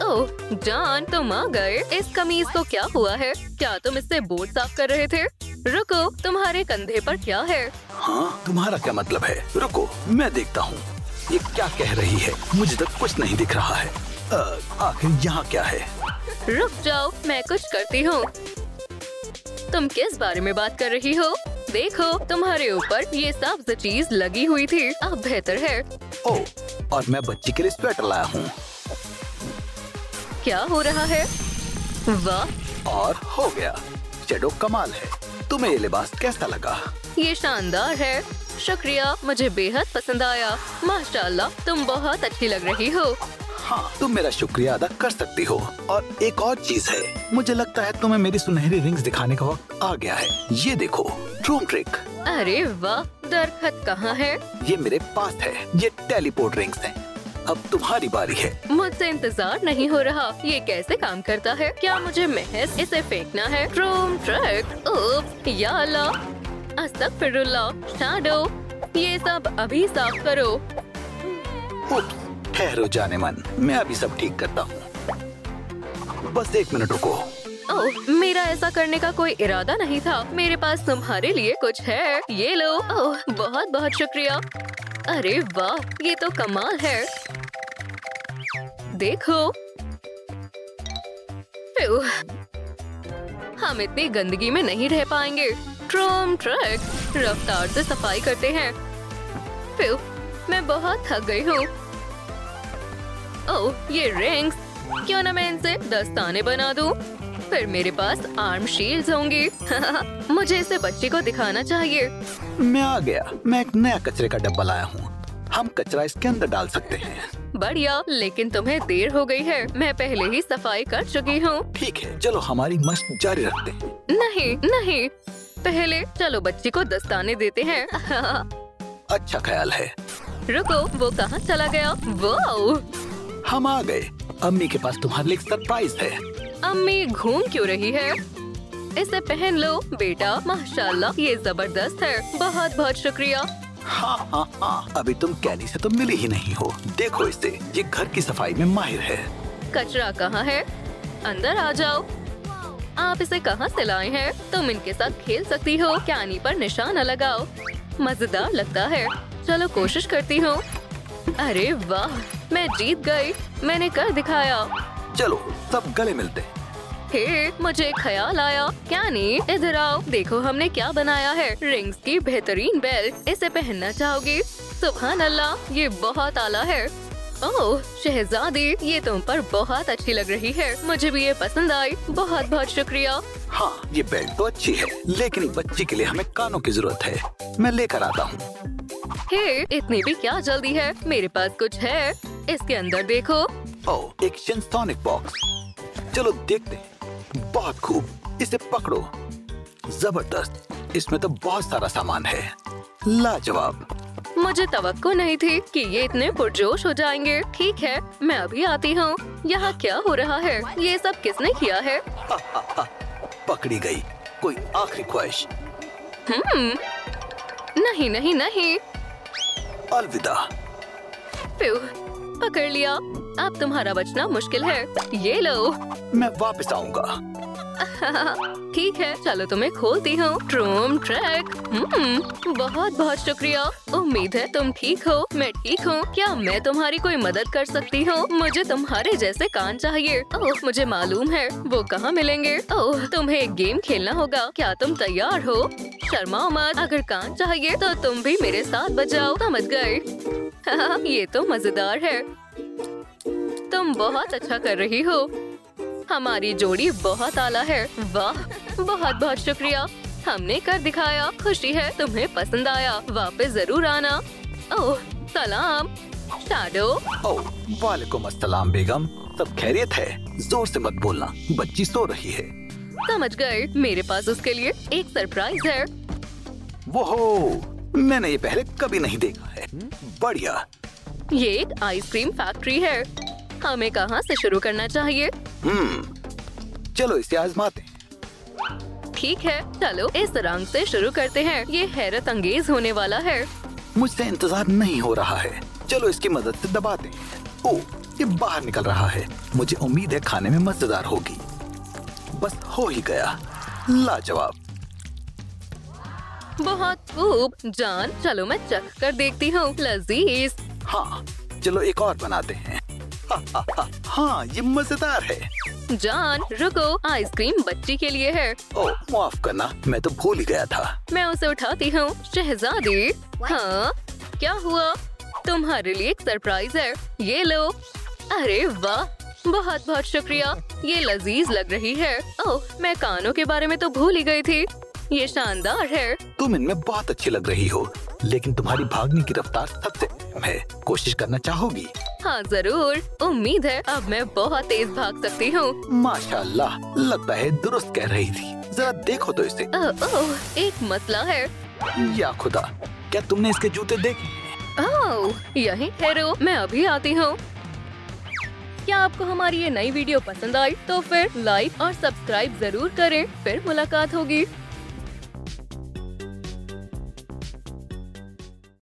ओह जॉन, तुम आ गए। इस कमीज को क्या हुआ है? क्या तुम इससे बोर्ड साफ कर रहे थे? रुको, तुम्हारे कंधे पर क्या है? हाँ, तुम्हारा क्या मतलब है? रुको, मैं देखता हूँ। ये क्या कह रही है? मुझे तो कुछ नहीं दिख रहा है। आखिर यहाँ क्या है? रुक जाओ, मैं कुछ करती हूँ। तुम किस बारे में बात कर रही हो? देखो, तुम्हारे ऊपर ये सब्ज चीज लगी हुई थी, अब बेहतर है। ओह, और मैं बच्ची के लिए स्वेटर लाया हूँ। क्या हो रहा है? वाह, और हो गया। शैडो कमाल है। तुम्हें ये लिबास कैसा लगा? ये शानदार है। शुक्रिया, मुझे बेहद पसंद आया। माशाल्लाह, तुम बहुत अच्छी लग रही हो। हाँ, तुम मेरा शुक्रिया अदा कर सकती हो। और एक और चीज है, मुझे लगता है तुम्हें मेरी सुनहरी रिंग्स दिखाने का वक्त आ गया है। ये देखो, ड्रोन ट्रिक। अरे वाह, दरखत कहाँ है? ये मेरे पास है। ये टेलीपोर्ट रिंग्स हैं। अब तुम्हारी बारी है। मुझसे इंतजार नहीं हो रहा। ये कैसे काम करता है? क्या मुझे महज इसे फेंकना है? Drone trick. उफ, या अल्लाह, अस्तगफिरुल्लाह। शैडो, ये सब अभी साफ करो। उप्स, ठहरो जाने मन, मैं अभी सब ठीक करता हूँ। बस 1 मिनट रुको। ओह, मेरा ऐसा करने का कोई इरादा नहीं था। मेरे पास तुम्हारे लिए कुछ है, ये लो। ओह, बहुत बहुत शुक्रिया। अरे वाह, ये तो कमाल है। देखो, हम इतनी गंदगी में नहीं रह पाएंगे। ड्रोन ट्रिक, रफ्तार से सफाई करते हैं। मैं बहुत थक गई हूँ। ओह, ये रिंग्स, क्यों ना मैं इनसे दस्ताने बना दूं? फिर मेरे पास आर्म शील्ड्स होंगी। मुझे इसे बच्ची को दिखाना चाहिए। मैं आ गया। मैं एक नया कचरे का डब्बा लाया हूँ। हम कचरा इसके अंदर डाल सकते हैं। बढ़िया, लेकिन तुम्हें देर हो गई है। मैं पहले ही सफाई कर चुकी हूँ। ठीक है, चलो हमारी मशक जारी रखते हैं। नहीं नहीं, पहले चलो बच्ची को दस्ताने देते हैं। अच्छा ख्याल है। रुको, वो कहाँ चला गया? वो हम आ गए। अम्मी के पास तुम्हारे लिए एक सरप्राइज है। अम्मी घूम क्यों रही है? इसे पहन लो बेटा। माशाल्लाह, ये जबरदस्त है। बहुत बहुत शुक्रिया। हाँ हाँ हाँ, अभी तुम कैनी से तो मिली ही नहीं हो। देखो इसे, ये घर की सफाई में माहिर है। कचरा कहाँ है? अंदर आ जाओ। आप इसे कहाँ से लाए हैं? तुम इनके साथ खेल सकती हो। कैनी पर निशाना लगाओ। मजेदार लगता है। चलो कोशिश करती हूँ। अरे वाह, मैं जीत गई। मैंने कर दिखाया। चलो सब गले मिलते हैं। हे, मुझे ख्याल आया। कैनी, इधर आओ। देखो हमने क्या बनाया है। रिंग्स की बेहतरीन बेल्ट। इसे पहनना चाहोगी? सुभान अल्लाह, ये बहुत आला है। ओह शहजादी, ये तुम पर बहुत अच्छी लग रही है। मुझे भी ये पसंद आई। बहुत बहुत शुक्रिया। हाँ, ये बेल्ट तो अच्छी है, लेकिन बच्ची के लिए हमें कानों की जरूरत है। मैं लेकर आता हूँ। हे, इतनी भी क्या जल्दी है? मेरे पास कुछ है। इसके अंदर देखो। ओह, एक सिंथेटिक बॉक्स। चलो देखते हैं। बहुत खूब, इसे पकड़ो। जबरदस्त, इसमें तो बहुत सारा सामान है। लाजवाब। मुझे तवक्को नहीं थी कि ये इतने पुरजोश हो जाएंगे। ठीक है, मैं अभी आती हूँ। यहाँ क्या हो रहा है? ये सब किसने किया है? पकड़ी गई। कोई आखिरी ख्वाहिश? नहीं नहीं नहीं। अलविदा। पकड़ लिया। अब तुम्हारा बचना मुश्किल है। ये लो। मैं वापस आऊंगा। ठीक है, चलो तुम्हें खोलती हूँ। Drone track. बहुत बहुत शुक्रिया। उम्मीद है तुम ठीक हो। मैं ठीक हूँ। क्या मैं तुम्हारी कोई मदद कर सकती हूँ? मुझे तुम्हारे जैसे कान चाहिए। ओह, मुझे मालूम है वो कहाँ मिलेंगे। ओह, तुम्हें एक गेम खेलना होगा। क्या तुम तैयार हो? शर्माओ मत। अगर कान चाहिए तो तुम भी मेरे साथ बजाओ। समझ गए? ये तो मजेदार है। तुम बहुत अच्छा कर रही हो। हमारी जोड़ी बहुत आला है। वाह, बहुत बहुत शुक्रिया। हमने कर दिखाया। खुशी है तुम्हें पसंद आया। वापस जरूर आना। ओह सलाम शैडो। ओह वालेकुम अस्सलाम बेगम। सब खैरियत है? जोर से मत बोलना, बच्ची सो रही है। समझ गए। मेरे पास उसके लिए एक सरप्राइज है। वो मैंने ये पहले कभी नहीं देखा है। बढ़िया। ये एक आइसक्रीम फैक्ट्री है। हमें कहाँ से शुरू करना चाहिए? चलो इसे आजमाते हैं। ठीक है, चलो इस रंग से शुरू करते हैं। ये हैरत अंगेज होने वाला है। मुझसे इंतजार नहीं हो रहा है। चलो इसकी मदद से दबाते हैं। ओह, ये बाहर निकल रहा है। मुझे उम्मीद है खाने में मजेदार होगी। बस हो ही गया। लाजवाब। बहुत खूब। जान, चलो मैं चख कर देखती हूँ। लजीज। हाँ, चलो एक और बनाते हैं। हाँ, ये मजेदार है। जान रुको, आइसक्रीम बच्ची के लिए है। ओह, माफ करना, मैं तो भूल ही गया था। मैं उसे उठाती हूँ। शहजादी। हाँ, क्या हुआ? तुम्हारे लिए एक सरप्राइज है। ये लो। अरे वाह, बहुत बहुत शुक्रिया। ये लजीज लग रही है। ओह, मैं कानों के बारे में तो भूल ही गई थी। ये शानदार है। तुम इनमें बहुत अच्छी लग रही हो, लेकिन तुम्हारी भागने की रफ्तार सबसे कम है। कोशिश करना चाहोगी? हाँ जरूर। उम्मीद है अब मैं बहुत तेज भाग सकती हूँ। माशाल्लाह, लगता है दुरुस्त कह रही थी। जरा देखो तो इसे। ओह, एक मसला है। या खुदा, क्या तुमने इसके जूते देखे? ओह, यहीं ठहरो, मैं अभी आती हूँ। क्या आपको हमारी ये नई वीडियो पसंद आई तो फिर लाइक और सब्सक्राइब जरूर करें। फिर मुलाकात होगी।